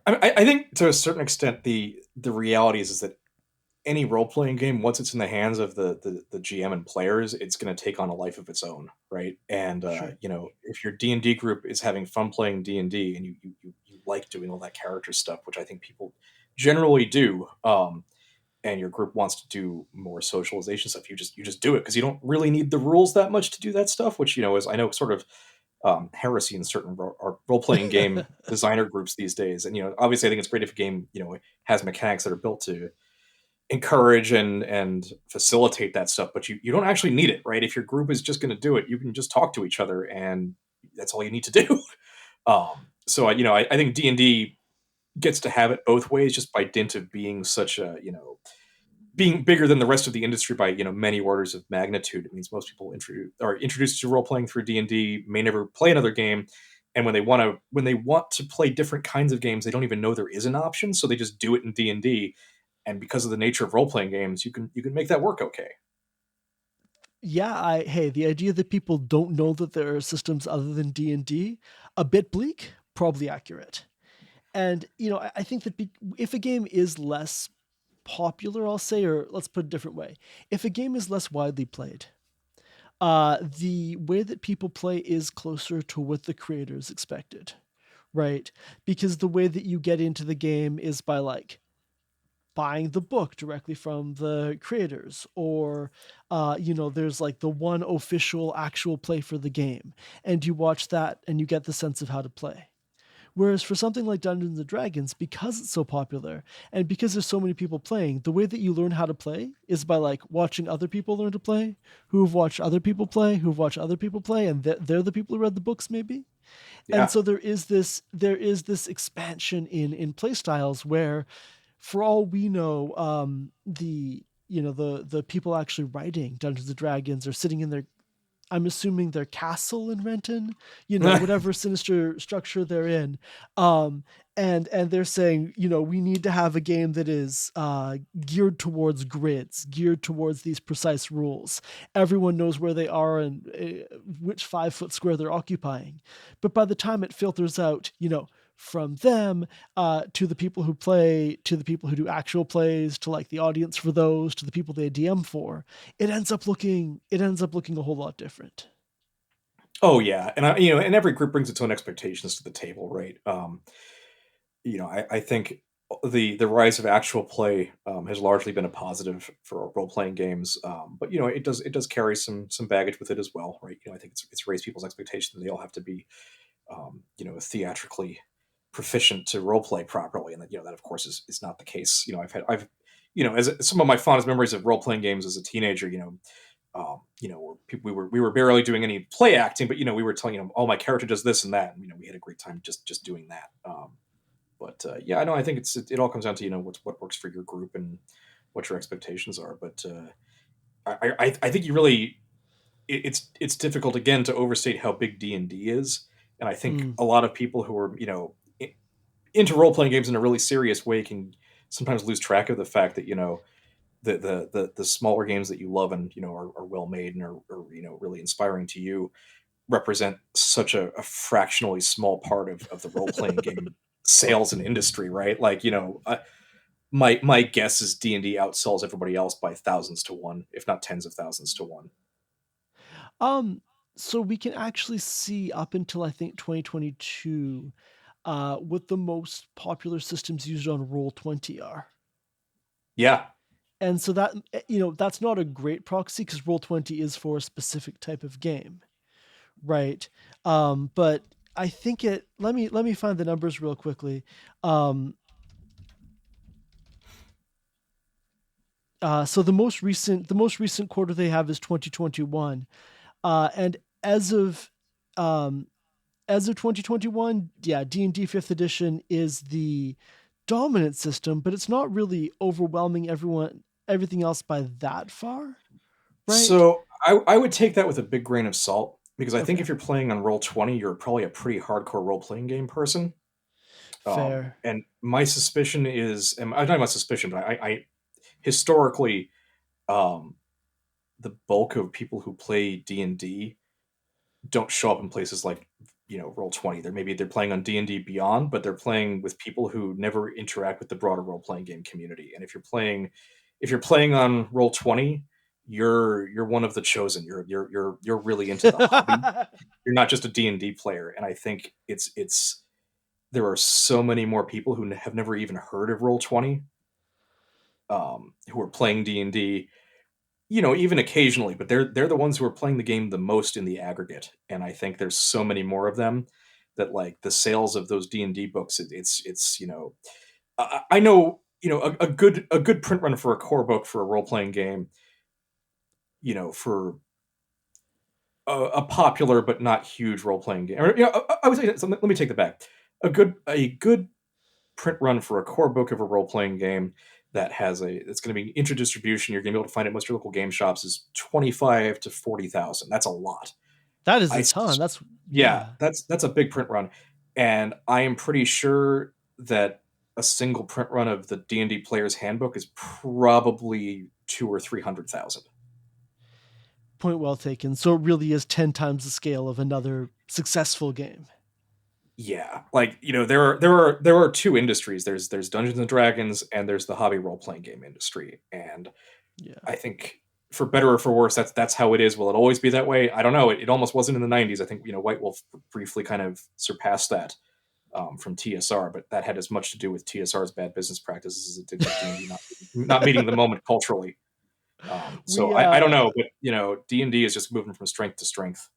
I think to a certain extent, the reality is that any role playing game, once it's in the hands of the GM and players, it's going to take on a life of its own, right? And Sure. if your D&D group is having fun playing D&D, and you like doing all that character stuff, which I think people generally do, and your group wants to do more socialization stuff, you just do it because you don't really need the rules that much to do that stuff, which is, I know, sort of heresy in certain role playing game designer groups these days. And obviously, I think it's great if a game has mechanics that are built to encourage and facilitate that stuff, but you don't actually need it, right? If your group is just going to do it, you can just talk to each other, and that's all you need to do. So I think D&D gets to have it both ways, just by dint of being such a being bigger than the rest of the industry by many orders of magnitude. It means most people are introduced to role playing through D&D may never play another game, and when they want to play different kinds of games, they don't even know there is an option, so they just do it in D&D. And because of the nature of role playing games, you can make that work okay. Yeah, hey, the idea that people don't know that there are systems other than D&D, a bit bleak, probably accurate. And I think that if a game is less popular, I'll say, or let's put it a different way, if a game is less widely played, the way that people play is closer to what the creators expected, right? Because the way that you get into the game is by like buying the book directly from the creators, or there's like the one official actual play for the game, and you watch that and you get the sense of how to play. Whereas for something like Dungeons and Dragons, because it's so popular and because there's so many people playing, the way that you learn how to play is by like watching other people learn to play, who've watched other people play, who've watched other people play, and they're the people who read the books maybe. And Yeah, so there is this expansion in play styles where, for all we know, the people actually writing Dungeons and Dragons are sitting in their I'm assuming their castle in Renton, whatever sinister structure they're in. Um, and they're saying, we need to have a game that is geared towards grids, geared towards these precise rules. Everyone knows where they are and which 5 foot square they're occupying. But by the time it filters out, from them to the people who play, to the people who do actual plays, to like the audience for those, to the people they DM for, it ends up looking a whole lot different. Oh yeah, and and every group brings its own expectations to the table, right? I think the rise of actual play has largely been a positive for role playing games, but it does carry some baggage with it as well, right? I think it's raised people's expectations. They all have to be theatrically proficient to role play properly, and that of course is not the case. I've as some of my fondest memories of role playing games as a teenager, where we were barely doing any play acting, but we were telling oh, my character does this and that, and we had a great time just doing that. But yeah, I know. I think it all comes down to what works for your group and what your expectations are. But I think you really it's difficult again to overstate how big D&D is, and I think Mm. a lot of people who are into role playing games in a really serious way can sometimes lose track of the fact that the smaller games that you love and are well made and are really inspiring to you represent such a fractionally small part of the role playing game sales and industry, right? Like my guess is D&D outsells everybody else by thousands to one, if not tens of thousands to one. Um, so we can actually see up until I think 2022 what the most popular systems used on Roll20 are. Yeah. And so that's not a great proxy because Roll20 is for a specific type of game, right? But I think let me find the numbers real quickly. Um, so the most recent quarter they have is 2021, and as of um, as of 2021, yeah, D&D 5th edition is the dominant system, but it's not really overwhelming everything else by that far, right? So I would take that with a big grain of salt because I think Okay, if you're playing on Roll20, you're probably a pretty hardcore role playing game person. fair. And my suspicion is, and I'm not my suspicion, but I historically, um, the bulk of people who play D&D don't show up in places like Roll20. They're playing on D&D Beyond, but they're playing with people who never interact with the broader role playing game community. And if you're playing on Roll20, you're one of the chosen. You're really into the hobby. You're not just a D&D player. And I think it's there are so many more people who have never even heard of Roll20, who are playing D&D, even occasionally, but they're the ones who are playing the game the most in the aggregate. And I think there's so many more of them that like the sales of those D&D books, I know, a good print run for a core book for a role playing game, for a popular but not huge role playing game. Or, I would say, so let me take that back. A good print run for a core book of a role playing game that has it's going to be intra-distribution. You're going to be able to find it at most your local game shops is 25 to 40,000. That's a lot. That is I a ton. That's Yeah, yeah. that's a big print run, and I am pretty sure that a single print run of the D&D Player's Handbook is probably 2 or 300,000. Point well taken. So it really is 10 times the scale of another successful game. Yeah, like there are two industries. There's Dungeons and Dragons, and there's the hobby role playing game industry, and Yeah. I think for better or for worse, that's how it is. Will it always be that way? I don't know. It almost wasn't in the '90s. I think White Wolf briefly kind of surpassed that, from TSR, but that had as much to do with TSR's bad business practices as it did with D&D not meeting the moment culturally. So We I don't know, but D&D is just moving from strength to strength.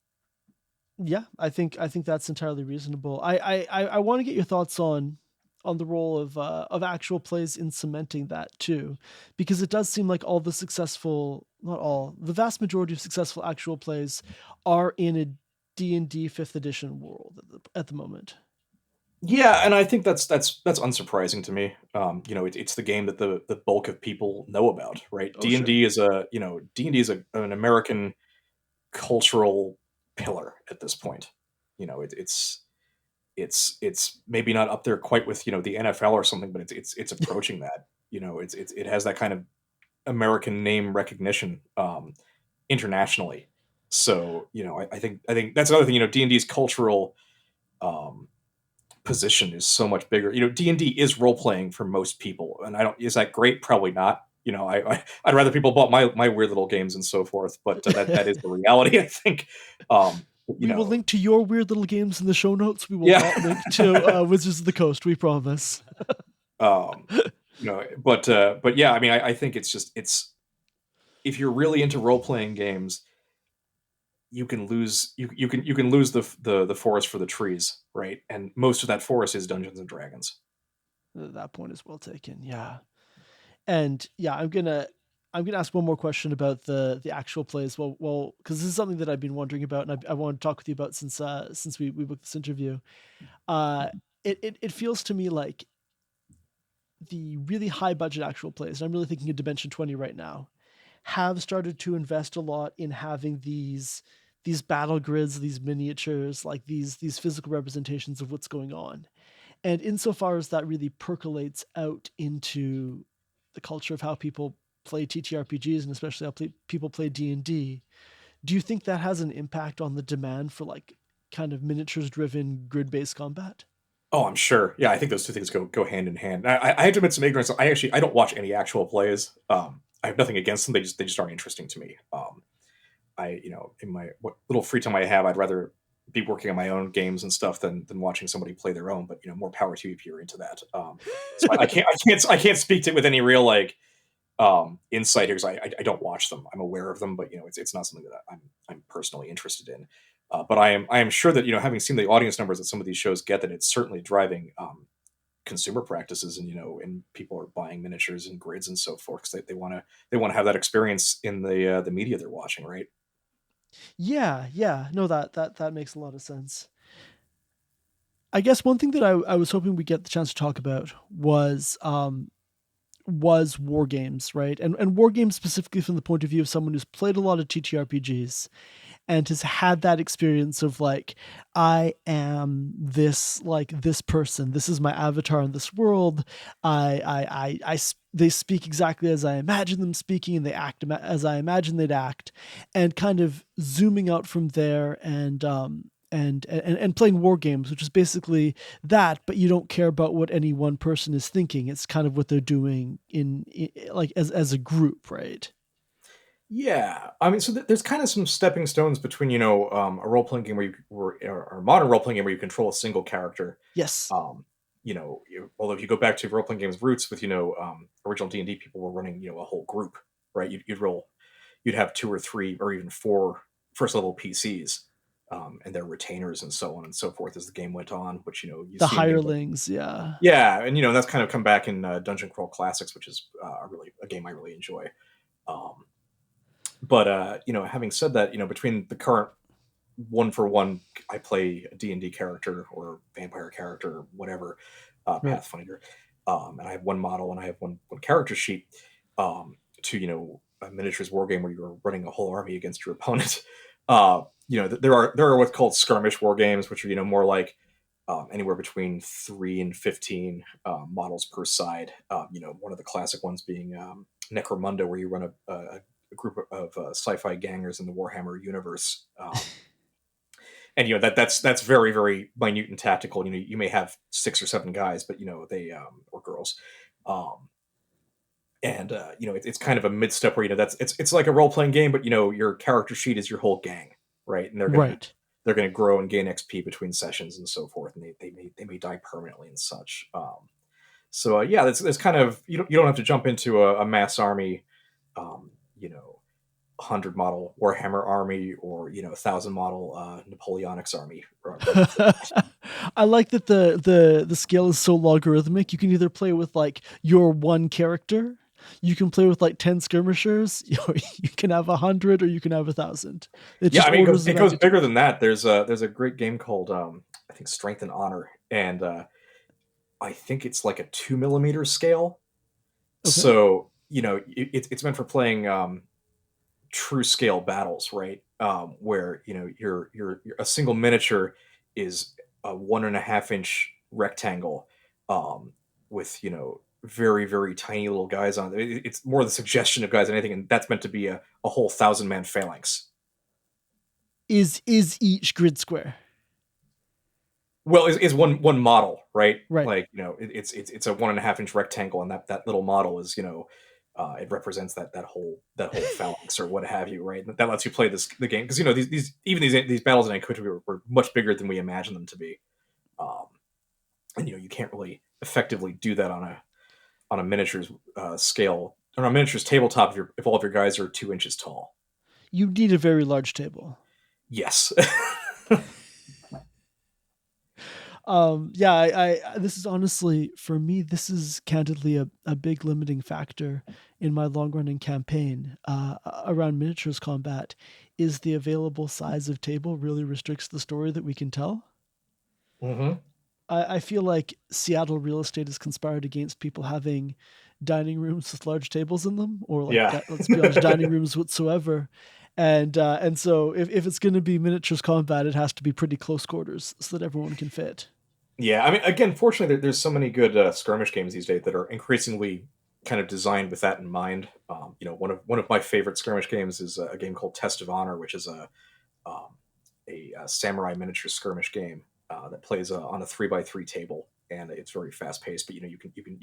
Yeah, I think that's entirely reasonable. I want to get your thoughts on the role of actual plays in cementing that too, because it does seem like all the successful, not all, the vast majority of successful actual plays are in a D&D 5th edition world at the moment. Yeah, and I think that's unsurprising to me. It's the game that the bulk of people know about, right? Oh D and sure. D is an American cultural pillar at this point. It's maybe not up there quite with the NFL or something, but it's approaching that. It has that kind of American name recognition internationally. So I think that's another thing. D&D's cultural um, position is so much bigger. D&D is role playing for most people, and I don't. Is that great? Probably not. I'd rather people bought my weird little games and so forth, but that is the reality. I think. We will link to your weird little games in the show notes. We will Yeah. not link to Wizards of the Coast. We promise. But yeah, I mean, I think it's if you're really into role playing games, you can lose you can lose the forest for the trees, right? And most of that forest is Dungeons and Dragons. That point is well taken. Yeah. And yeah, I'm gonna ask one more question about the actual plays. Well, because this is something that I've been wondering about, and I want to talk with you about since we booked this interview. Uh, it feels to me like the really high budget actual plays, and I'm really thinking of Dimension 20 right now, have started to invest a lot in having these battle grids, these miniatures, like these physical representations of what's going on. And insofar as that really percolates out into the culture of how people play TTRPGs and especially how people play D&D, do you think that has an impact on the demand for like kind of miniatures driven grid based combat? Oh, I'm sure. Yeah, I think those two things go hand in hand. I have to admit some ignorance. I don't watch any actual plays. I have nothing against them. They just aren't interesting to me. In my what little free time I have, I'd rather be working on my own games and stuff than watching somebody play their own. But more power to you if you're into that. So I can't speak to it with any real insight here because I don't watch them. I'm aware of them, but it's not something that I'm personally interested in. But I am sure that having seen the audience numbers that some of these shows get, that it's certainly driving consumer practices, and people are buying miniatures and grids and so forth because they want to have that experience in the media they're watching, right? Yeah. No, that makes a lot of sense. I guess one thing that I was hoping we get the chance to talk about was war games, right? And war games specifically from the point of view of someone who's played a lot of TTRPGs and has had that experience of like, I am this person, this is my avatar in this world. They speak exactly as I imagine them speaking, and they act as I imagine they'd act, and kind of zooming out from there and playing war games, which is basically that, but you don't care about what any one person is thinking. It's kind of what they're doing in like as a group, right? Yeah, I mean, so there's kind of some stepping stones between a role playing game or a modern role playing game where you control a single character. Yes. Although if you go back to role playing games roots with original D&D, people were running a whole group, right? You'd have two or three or even four first level PCs, and their retainers and so on and so forth as the game went on. Which you The see in games like, hirelings, yeah. yeah, and that's kind of come back in Dungeon Crawl Classics, which is a game I really enjoy. Um, but having said that, between the current one for one, I play a D&D character or vampire character or whatever, Right. Pathfinder, and I have one model and I have one character sheet, to a miniatures war game where you're running a whole army against your opponent. There are what's called skirmish war games, which are more like anywhere between 3 and 15 models per side. One of the classic ones being Necromunda, where you run a group of sci-fi gangers in the Warhammer universe. And that's very very minute and tactical. You may have 6 or 7 guys, but they or girls, and it's kind of a mid step where that's it's like a role playing game, but your character sheet is your whole gang, right? And Right. they're gonna grow and gain XP between sessions and so forth, and they may die permanently and such. So yeah, that's kind of you don't have to jump into a mass army, um, you know, 100 model Warhammer army or 1,000 model Napoleonics army. I like that the scale is so logarithmic. You can either play with like your one character, you can play with like 10 skirmishers, or you can have 100, or you can have 1,000. Yeah, I mean it goes bigger than that. There's a great game called I think Strength and Honor, and I think it's like a 2 millimeter scale. Okay. So it's meant for playing true scale battles, right? where you're a single miniature is a 1.5 inch rectangle, with very very tiny little guys on it. It's more the suggestion of guys than anything, and that's meant to be a whole 1,000-man phalanx. Is each grid square? Well, is one model, right? Right. Like it's a 1.5 inch rectangle, and that little model is it represents that whole phalanx or what have you, right? That lets you play the game, because these battles in Antiquity were much bigger than we imagined them to be, um, and you can't really effectively do that on a miniatures scale, on a miniatures tabletop if all of your guys are 2 inches tall. You need a very large table. Yes. Yeah, I this is honestly, for me, this is candidly a big limiting factor in my long running campaign around miniatures combat. Is the available size of table really restricts the story that we can tell. Hmm. I feel like Seattle real estate has conspired against people having dining rooms with large tables in them, or like Yeah. let's be honest, dining rooms whatsoever. And so if it's going to be miniatures combat, it has to be pretty close quarters so that everyone can fit. Yeah, I mean, again, fortunately, there's so many good skirmish games these days that are increasingly kind of designed with that in mind. One of my favorite skirmish games is a game called Test of Honor, which is um, a samurai miniature skirmish game that plays on a 3x3 table, and it's very fast paced. But you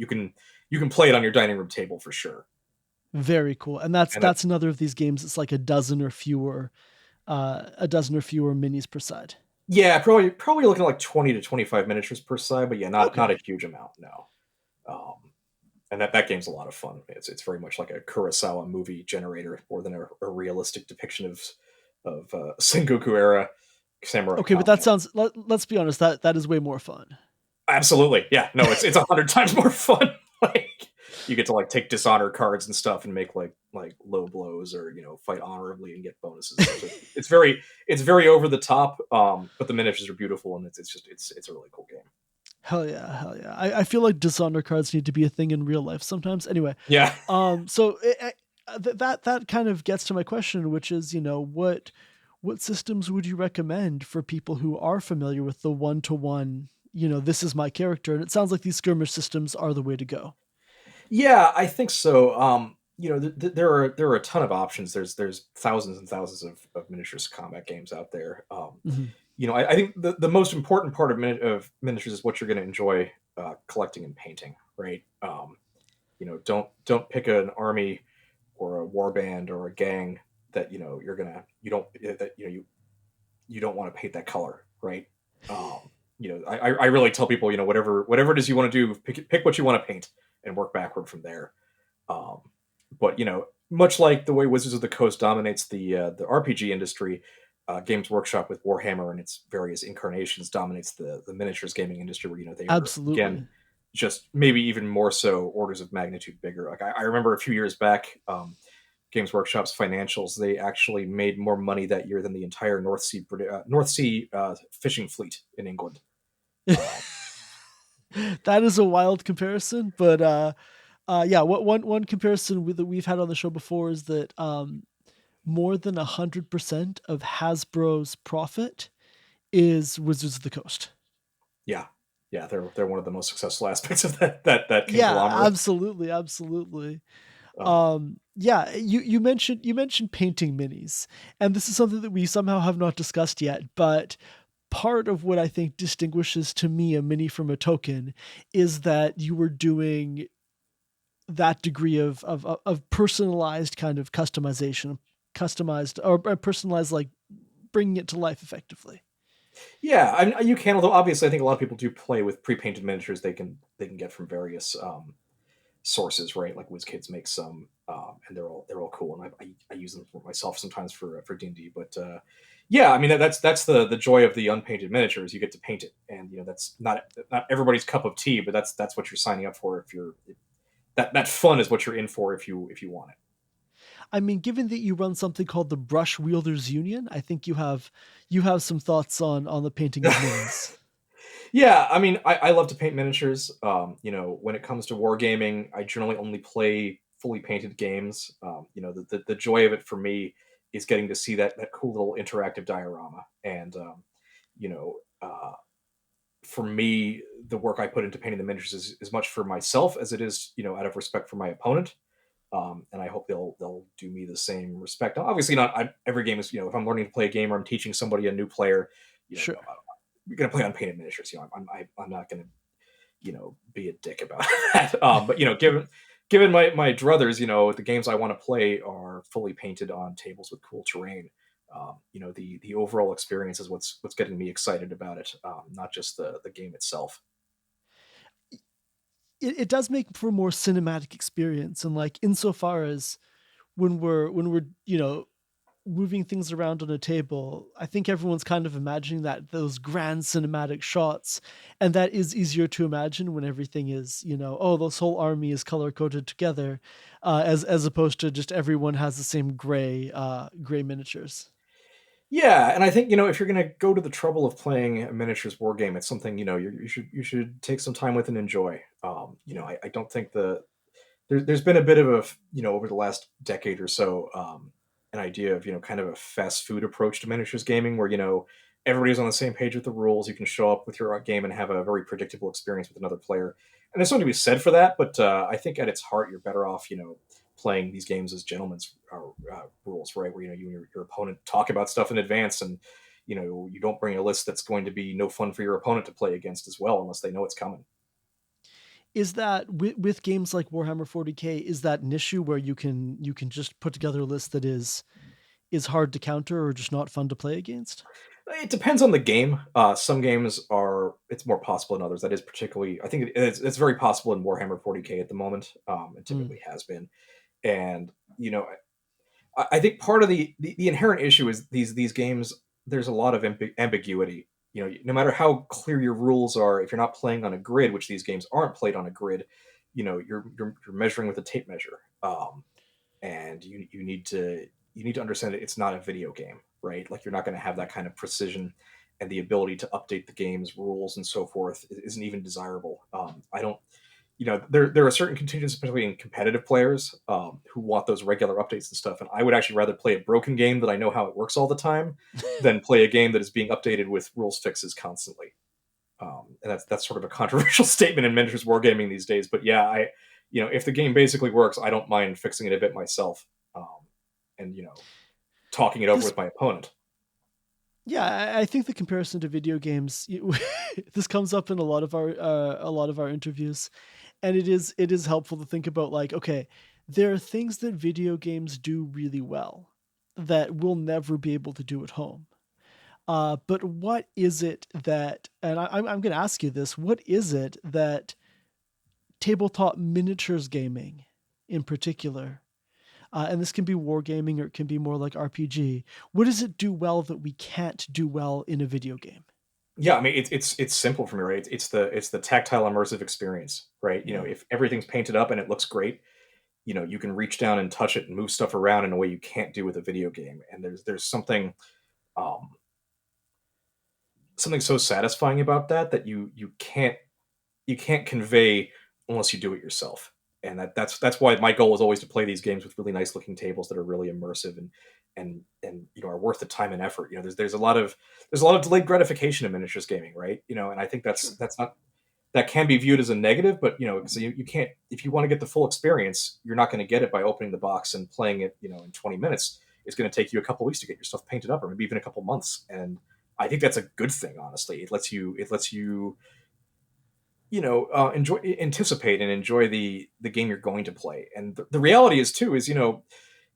can play it on your dining room table for sure. Very cool. And that's And that, that's another of these games. It's like a dozen or fewer minis per side. yeah, probably looking at like 20 to 25 miniatures per side, but yeah, not Okay. a huge amount, no. Um, and that game's a lot of fun. It's very much like a Kurosawa movie generator more than a realistic depiction of Sengoku era samurai Okay, but that combat. sounds. Let's be honest. That is way more fun. Absolutely, yeah. No, it's 100 times more fun. Like you get to like take dishonor cards and stuff and make like low blows, or fight honorably and get bonuses and stuff. So it's very over the top, but the miniatures are beautiful, and it's a really cool game. Hell yeah, hell yeah. I feel like dishonor cards need to be a thing in real life sometimes. Anyway, Yeah. that kind of gets to my question, which is, what systems would you recommend for people who are familiar with the one to one? This is my character, and it sounds like these skirmish systems are the way to go. Yeah, I think so. There are a ton of options. There's thousands and thousands of miniatures combat games out there. Mhm. I think the most important part of miniatures is what you're going to enjoy collecting and painting, right? Don't pick an army or a war band or a gang that you don't want to paint that color, right? I really tell people, whatever it is you want to do, pick what you want to paint and work backward from there. Um, but much like the way Wizards of the Coast dominates the RPG industry, Games Workshop with Warhammer and its various incarnations dominates the miniatures gaming industry, where they are, again, Absolutely. just maybe even more so orders of magnitude bigger. Like I remember a few years back, Games Workshop's financials, they actually made more money that year than the entire North Sea fishing fleet in England. Um, That is a wild comparison, but yeah, one comparison that we've had on the show before is that more than 100% of Hasbro's profit is Wizards of the Coast. yeah, yeah, they're one of the most successful aspects of that Yeah, conglomerate. absolutely, absolutely. Um, Yeah, you mentioned painting minis, and this is something that we somehow have not discussed yet, but part of what I think distinguishes to me a mini from a token is that you were doing that degree of personalized kind of customized or personalized, like bringing it to life effectively. yeah, you can. Although obviously, I think a lot of people do play with pre-painted miniatures they can get from various sources, right? Like WizKids makes some, and they're all cool, and I use them for myself sometimes for D&D. But yeah, I mean that's the joy of the unpainted miniatures. You get to paint it, and that's not everybody's cup of tea, but that's what you're signing up for. That fun is what you're in for if you want it. I mean, given that you run something called the Brush Wielders Union, I think you have some thoughts on the painting of minis. Yeah, I mean, I love to paint miniatures. When it comes to wargaming, I generally only play fully painted games. The joy of it for me is getting to see that cool little interactive diorama. And you know, for me, the work I put into painting the miniatures is as much for myself as it is, out of respect for my opponent. And I hope they'll do me the same respect. Obviously, not every game is, if I'm learning to play a game or I'm teaching somebody a new player, Sure. no, we're gonna play on painted miniatures. I'm not gonna be a dick about that. But given my druthers, the games I want to play are fully painted on tables with cool terrain. The overall experience is what's getting me excited about it, not just the game itself. It does make for a more cinematic experience, and like insofar as when we're moving things around on a table, I think everyone's kind of imagining that those grand cinematic shots, and that is easier to imagine when everything is, oh, this whole army is color coded together, as opposed to just everyone has the same gray miniatures. Yeah, and I think if you're going to go to the trouble of playing a miniatures war game, it's something you should take some time with and enjoy. Yeah. I don't think there's been a bit of a over the last decade or so, an idea of kind of a fast food approach to miniatures gaming where everybody's on the same page with the rules. You can show up with your game and have a very predictable experience with another player, and there's something to be said for that. But I think at its heart, you're better off playing these games as gentlemen's rules, right? Where you and your opponent talk about stuff in advance, and you don't bring a list that's going to be no fun for your opponent to play against as well, unless they know it's coming. Is that with games like Warhammer 40K, is that an issue where you can just put together a list that is hard to counter or just not fun to play against? It depends on the game. Some games it's more possible than others. That is particularly, I think it's very possible in Warhammer 40K at the moment. It Mm. typically has been, and I think part of the inherent issue is these games. There's a lot of ambiguity. No matter how clear your rules are, if you're not playing on a grid, which these games aren't played on a grid, you're measuring with a tape measure. And you need to understand that it's not a video game, right? Like you're not going to have that kind of precision, and the ability to update the game's rules and so forth isn't even desirable. I don't there are certain contingents, especially in competitive players, who want those regular updates and stuff. And I would actually rather play a broken game that I know how it works all the time than play a game that is being updated with rules fixes constantly. And that's sort of a controversial statement in miniatures wargaming these days. But yeah, if the game basically works, I don't mind fixing it a bit myself, and talking it over This with my opponent. Yeah, I think the comparison to video games, this comes up in a lot of our interviews, and it is helpful to think about, like, okay, there are things that video games do really well that we'll never be able to do at home. But what is it that, and I'm going to ask you this, what is it that tabletop miniatures gaming in particular, and this can be wargaming or it can be more like RPG, what does it do well that we can't do well in a video game? Yeah, I mean it's simple for me, right? It's the tactile immersive experience, right? Yeah. If everything's painted up and it looks great, you can reach down and touch it and move stuff around in a way you can't do with a video game. And there's um, something so satisfying about that you can't convey unless you do it yourself. And that's why my goal is always to play these games with really nice looking tables that are really immersive and are worth the time and effort. There's a lot of delayed gratification in miniatures gaming, right? And I think Sure. that's not that can be viewed as a negative, but so you can't, if you want to get the full experience, you're not going to get it by opening the box and playing it, in 20 minutes. It's going to take you a couple weeks to get your stuff painted up, or maybe even a couple months. And I think that's a good thing, honestly. It lets you enjoy, anticipate, and enjoy the game you're going to play. And the reality is too is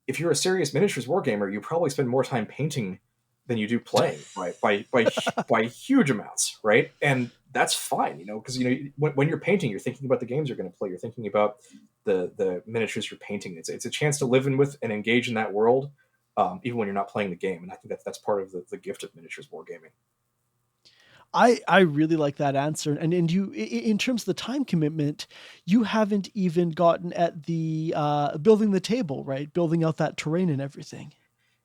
if you're a serious miniatures wargamer, you probably spend more time painting than you do playing by huge amounts, right? And that's fine, because when you're painting, you're thinking about the games you're going to play. You're thinking about the miniatures you're painting. It's a chance to live in with and engage in that world, even when you're not playing the game. And I think that's part of the gift of miniatures wargaming. I really like that answer, and you, in terms of the time commitment, you haven't even gotten at the building the table, right? Building out that terrain and everything.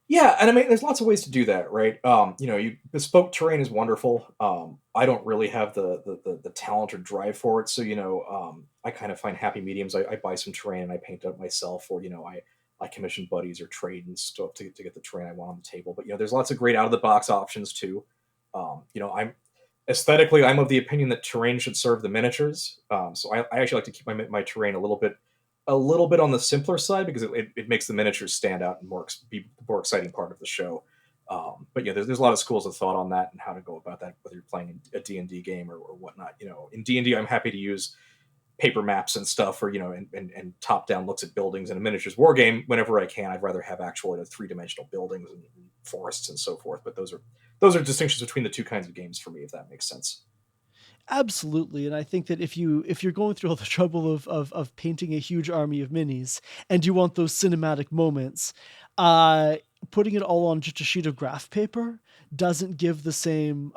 Yeah, and I mean, there's lots of ways to do that, right? Bespoke terrain is wonderful. I don't really have the talent or drive for it, so I kind of find happy mediums. I buy some terrain and I paint it up myself, or I I commission buddies or trade and stuff to get the terrain I want on the table. But there's lots of great out of the box options too. I'm aesthetically, I'm of the opinion that terrain should serve the miniatures. So I actually like to keep my terrain a little bit on the simpler side because it makes the miniatures stand out and be the more exciting part of the show. But there's a lot of schools of thought on that and how to go about that, whether you're playing a D&D game or whatnot. In D&D, I'm happy to use paper maps and stuff, or and top down looks at buildings in a miniatures war game whenever I can. I'd rather have actual 3-dimensional buildings and forests and so forth. But those are distinctions between the two kinds of games for me, if that makes sense. Absolutely, and I think that if you're going through all the trouble of painting a huge army of minis and you want those cinematic moments, putting it all on just a sheet of graph paper doesn't give the same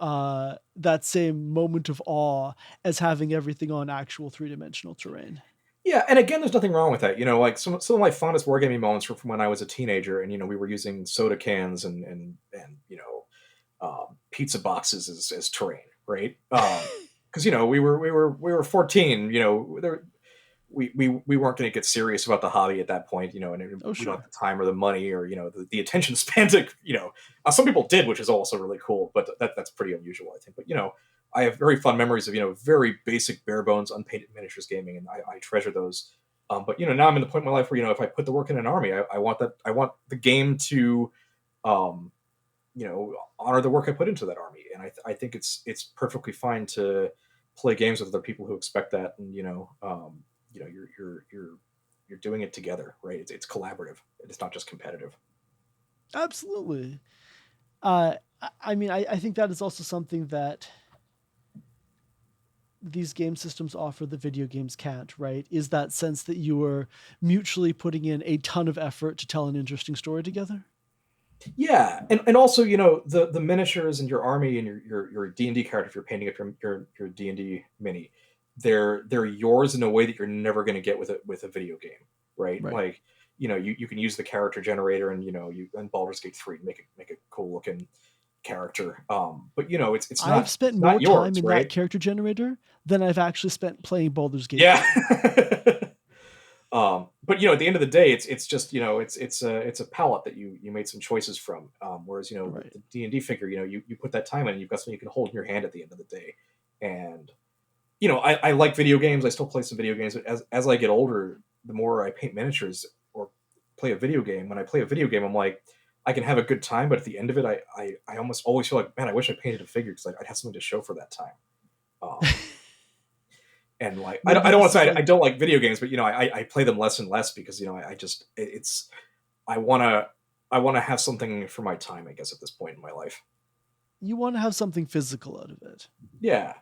that same moment of awe as having everything on actual 3-dimensional terrain. Yeah, and again, there's nothing wrong with that. Like some of my fondest wargaming moments were from when I was a teenager, and we were using soda cans and pizza boxes as terrain, right? Because we were 14. We weren't going to get serious about the hobby at that point, and we don't have the time or the money or the attention span to some people did, which is also really cool, but that's pretty unusual, I think. But I have very fond memories of very basic, bare bones, unpainted miniatures gaming, and I treasure those. But now I'm in the point in my life where if I put the work in an army, I want the game to honor the work I put into that army, and I think it's perfectly fine to play games with other people who expect that, and you're doing it together, right? It's collaborative. It's not just competitive. Absolutely. I think that is also something that these game systems offer that video games can't, right? Is that sense that you are mutually putting in a ton of effort to tell an interesting story together. Yeah, and also the miniatures and your army and your D&D character, if you're painting up your D&D mini, they're yours in a way that you're never going to get with a video game, right? Like you can use the character generator and you in Baldur's Gate 3 make a cool looking character, but it's not. I've spent more time in that character generator than I've actually spent playing Baldur's Gate. Yeah. But at the end of the day, it's just it's a palette that you made some choices from. Whereas the D&D figure, you put that time in, and you've got something you can hold in your hand at the end of the day. And I like video games. I still play some video games, but as I get older, the more I paint miniatures or play a video game. When I play a video game, I'm like, I can have a good time, but at the end of it, I almost always feel like, man, I wish I painted a figure because I'd have something to show for that time. And like, I don't want to say I don't like video games, but I play them less and less because I want to have something for my time, I guess, at this point in my life. You want to have something physical out of it. Yeah,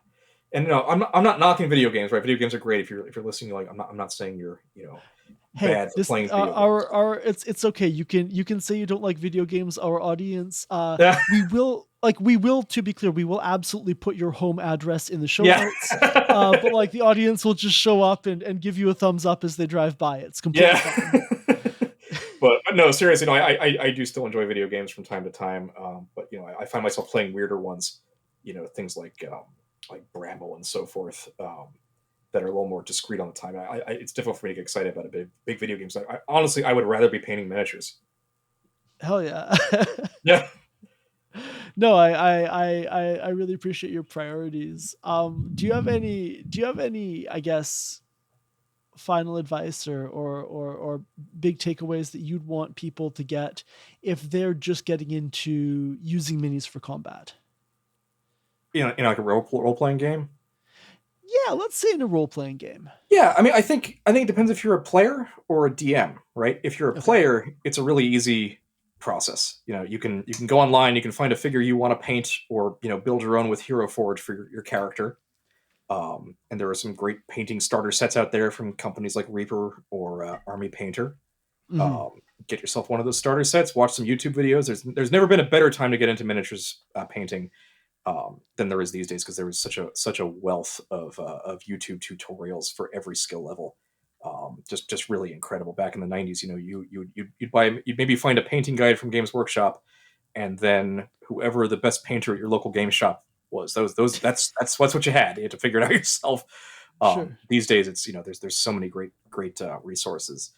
and I'm not knocking video games, right? Video games are great. If you're listening, like I'm not saying you're bad at playing video games. It's okay. You can say you don't like video games. Our audience, we will, to be clear, we will absolutely put your home address in the show notes. But like the audience will just show up and give you a thumbs up as they drive by. It's completely fine. But no, seriously, I do still enjoy video games from time to time. But I find myself playing weirder ones, things like Bramble and so forth, that are a little more discreet on the time. It's difficult for me to get excited about a big video games. Honestly, I would rather be painting miniatures. Hell yeah. Yeah. No, I really appreciate your priorities. Do you have any, I guess, final advice or big takeaways that you'd want people to get if they're just getting into using minis for combat? In like a role-playing game? Yeah, let's say in a role-playing game. Yeah, I think it depends if you're a player or a DM, right? If you're a player, it's a really easy process. You can go online, you can find a figure you want to paint, or build your own with Hero Forge for your character. And there are some great painting starter sets out there from companies like Reaper or Army Painter. Mm-hmm. Get yourself one of those starter sets. Watch some YouTube videos. There's never been a better time to get into miniatures painting than there is these days, because there was such a wealth of YouTube tutorials for every skill level. Just really incredible. Back in the 90s, you'd maybe find a painting guide from Games Workshop, and then whoever the best painter at your local game shop was, that's what you had. You had to figure it out yourself. Sure. These days, it's there's so many great resources.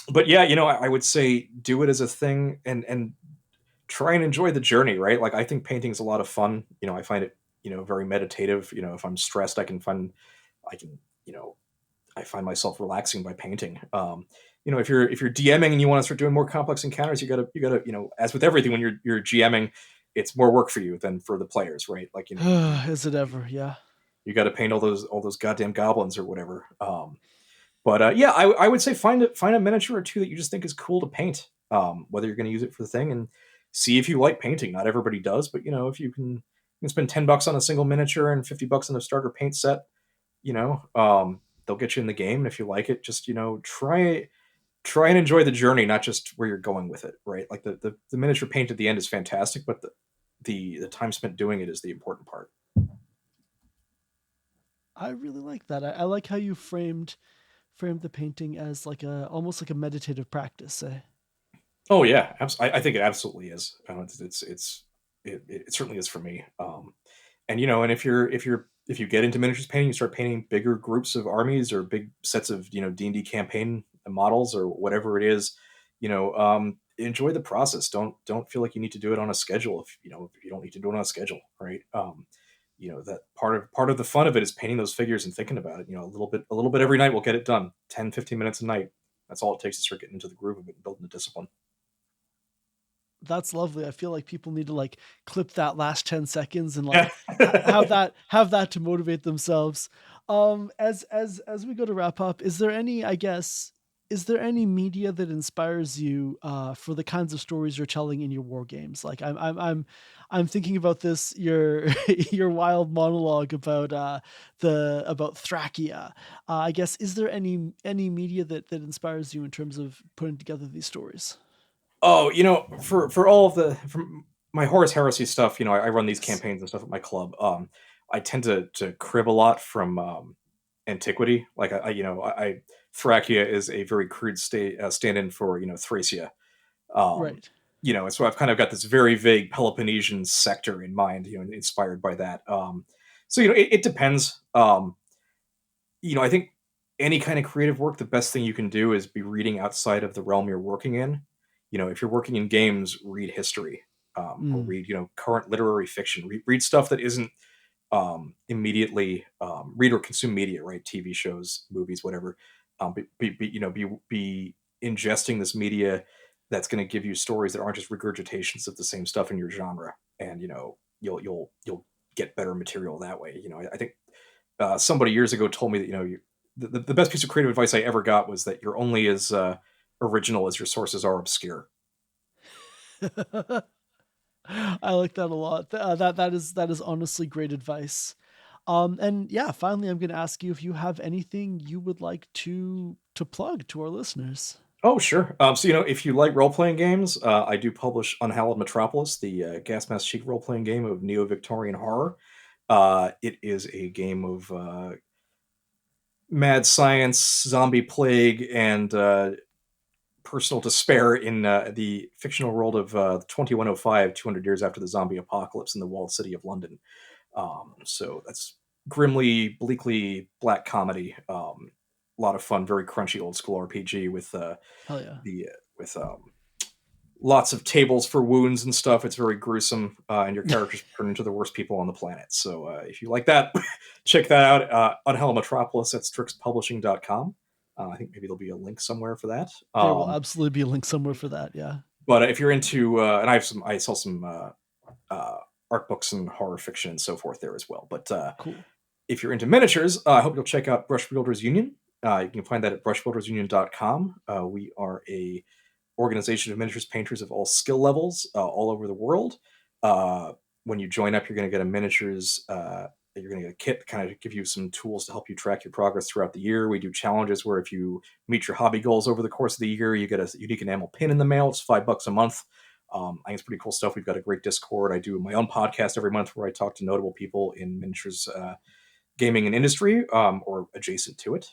But yeah, I would say do it as a thing, and try and enjoy the journey, right? Like, I think painting is a lot of fun. I find it, very meditative. If I'm stressed, I can, you know, I find myself relaxing by painting. If you're DMing and you want to start doing more complex encounters, you gotta, as with everything, when you're GMing, it's more work for you than for the players, right? Like, Is it ever? Yeah. you got to paint all those goddamn goblins or whatever. But yeah, I would say find a miniature or two that you just think is cool to paint. Whether you're going to use it for the thing, and see if you like painting. Not everybody does, but if you can spend $10 on a single miniature and $50 on a starter paint set. They'll get you in the game, and if you like it, just try and enjoy the journey, not just where you're going with it. Right? Like the miniature paint at the end is fantastic, but the time spent doing it is the important part. I really like that. I like how you framed the painting as like a almost like a meditative practice. Eh? Oh yeah, I think it absolutely is. It certainly is for me. And if you get into miniatures painting, you start painting bigger groups of armies or big sets of D&D campaign models or whatever it is. Enjoy the process. Don't feel like you need to do it on a schedule if you don't need to do it on a schedule, right? That part of the fun of it is painting those figures and thinking about it. A little bit every night will get it done. 10-15 minutes a night. That's all it takes to start getting into the groove of it and building the discipline. That's lovely. I feel like people need to like clip that last 10 seconds and like Yeah. have that to motivate themselves. As we go to wrap up, is there any media that inspires you for the kinds of stories you're telling in your war games? Like I'm thinking about this your your wild monologue about the about Thracia. I guess is there any media that inspires you in terms of putting together these stories? Oh, for all of the from my Horus Heresy stuff, I run these Yes. campaigns and stuff at my club. I tend to crib a lot from antiquity. Like Thracia is a very crude stand-in for Thracia. Um, Right. so I've kind of got this very vague Peloponnesian sector in mind, inspired by that. So it depends. I think any kind of creative work, the best thing you can do is be reading outside of the realm you're working in. If you're working in games, read history, or Mm. read, current literary fiction. Read stuff that isn't immediately read or consume media, right? TV shows, movies, whatever. Be ingesting this media that's going to give you stories that aren't just regurgitations of the same stuff in your genre, and you'll get better material that way. I think somebody years ago told me that the best piece of creative advice I ever got was that you're only as original as your sources are obscure. I like that a lot. That is honestly great advice. And yeah, finally, I'm going to ask you if you have anything you would like to plug to our listeners. Oh, sure. So, if you like role playing games, I do publish Unhallowed Metropolis, the gas mask cheek role playing game of neo Victorian horror. It is a game of mad science, zombie plague, and personal despair in the fictional world of 2105, 200 years after the zombie apocalypse in the walled city of London. So that's grimly, bleakly black comedy. A lot of fun, very crunchy old school RPG Hell yeah. the with lots of tables for wounds and stuff. It's very gruesome, and your characters turn into the worst people on the planet. So if you like that, check that out. Unhell Metropolis at strixpublishing.com. I think maybe there'll be a link somewhere for that. There will absolutely be a link somewhere for that. Yeah. But if you're into, and I sell some art books and horror fiction and so forth there as well. But Cool. if you're into miniatures, I hope you'll check out Brush Builders Union. You can find that at brushbuildersunion.com. We are a organization of miniatures painters of all skill levels all over the world. When you join up, you're going to get a miniatures. You're going to get a kit, kind of give you some tools to help you track your progress throughout the year. We do challenges where if you meet your hobby goals over the course of the year, you get a unique enamel pin in the mail. It's $5 a month. I think it's pretty cool stuff. We've got a great Discord. I do my own podcast every month where I talk to notable people in miniatures gaming and industry, or adjacent to it.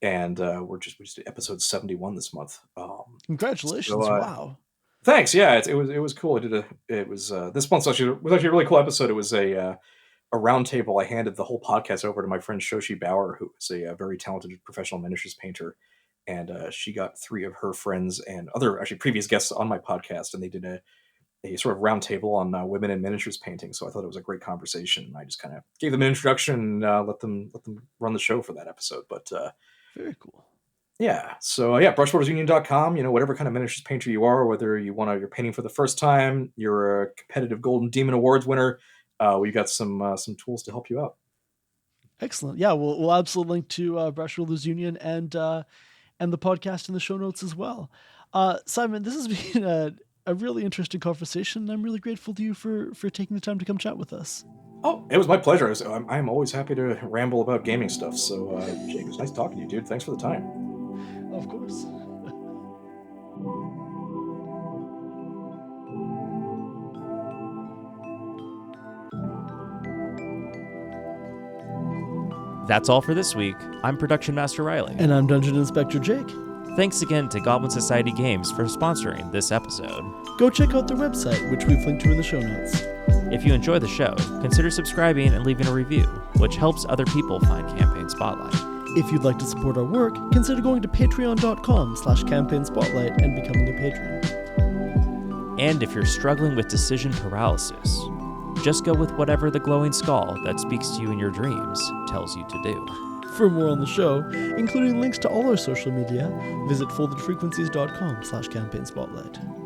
And we just did episode 71 this month. Congratulations. Wow. Thanks. Yeah, it was cool. It was this month's was actually a really cool episode. It was a roundtable. I handed the whole podcast over to my friend Shoshi Bauer, who is a very talented professional miniatures painter, and she got 3 of her friends and other actually previous guests on my podcast, and they did a sort of roundtable on women in miniatures painting. So I thought it was a great conversation. I just kind of gave them an introduction and let them run the show for that episode. But Very cool. yeah, so yeah, brushbuildersunion.com. Whatever kind of miniatures painter you are, whether you're painting for the first time, you're a competitive Golden Demon Awards winner, we've got some tools to help you out. Excellent. Yeah, we'll absolutely link to Brush Builders Union and the podcast in the show notes as well. Simon, this has been a really interesting conversation. I'm really grateful to you for taking the time to come chat with us. Oh, it was my pleasure. I'm always happy to ramble about gaming stuff. So, Jake, it was nice talking to you, dude. Thanks for the time. Of course. That's all for this week. I'm Production Master Riley. And I'm Dungeon Inspector Jake. Thanks again to Goblin Society Games for sponsoring this episode. Go check out their website, which we've linked to in the show notes. If you enjoy the show, consider subscribing and leaving a review, which helps other people find Campaign Spotlight. If you'd like to support our work, consider going to patreon.com/campaignspotlight and becoming a patron. And if you're struggling with decision paralysis, just go with whatever the glowing skull that speaks to you in your dreams tells you to do. For more on the show, including links to all our social media, visit foldedfrequencies.com/campaignspotlight.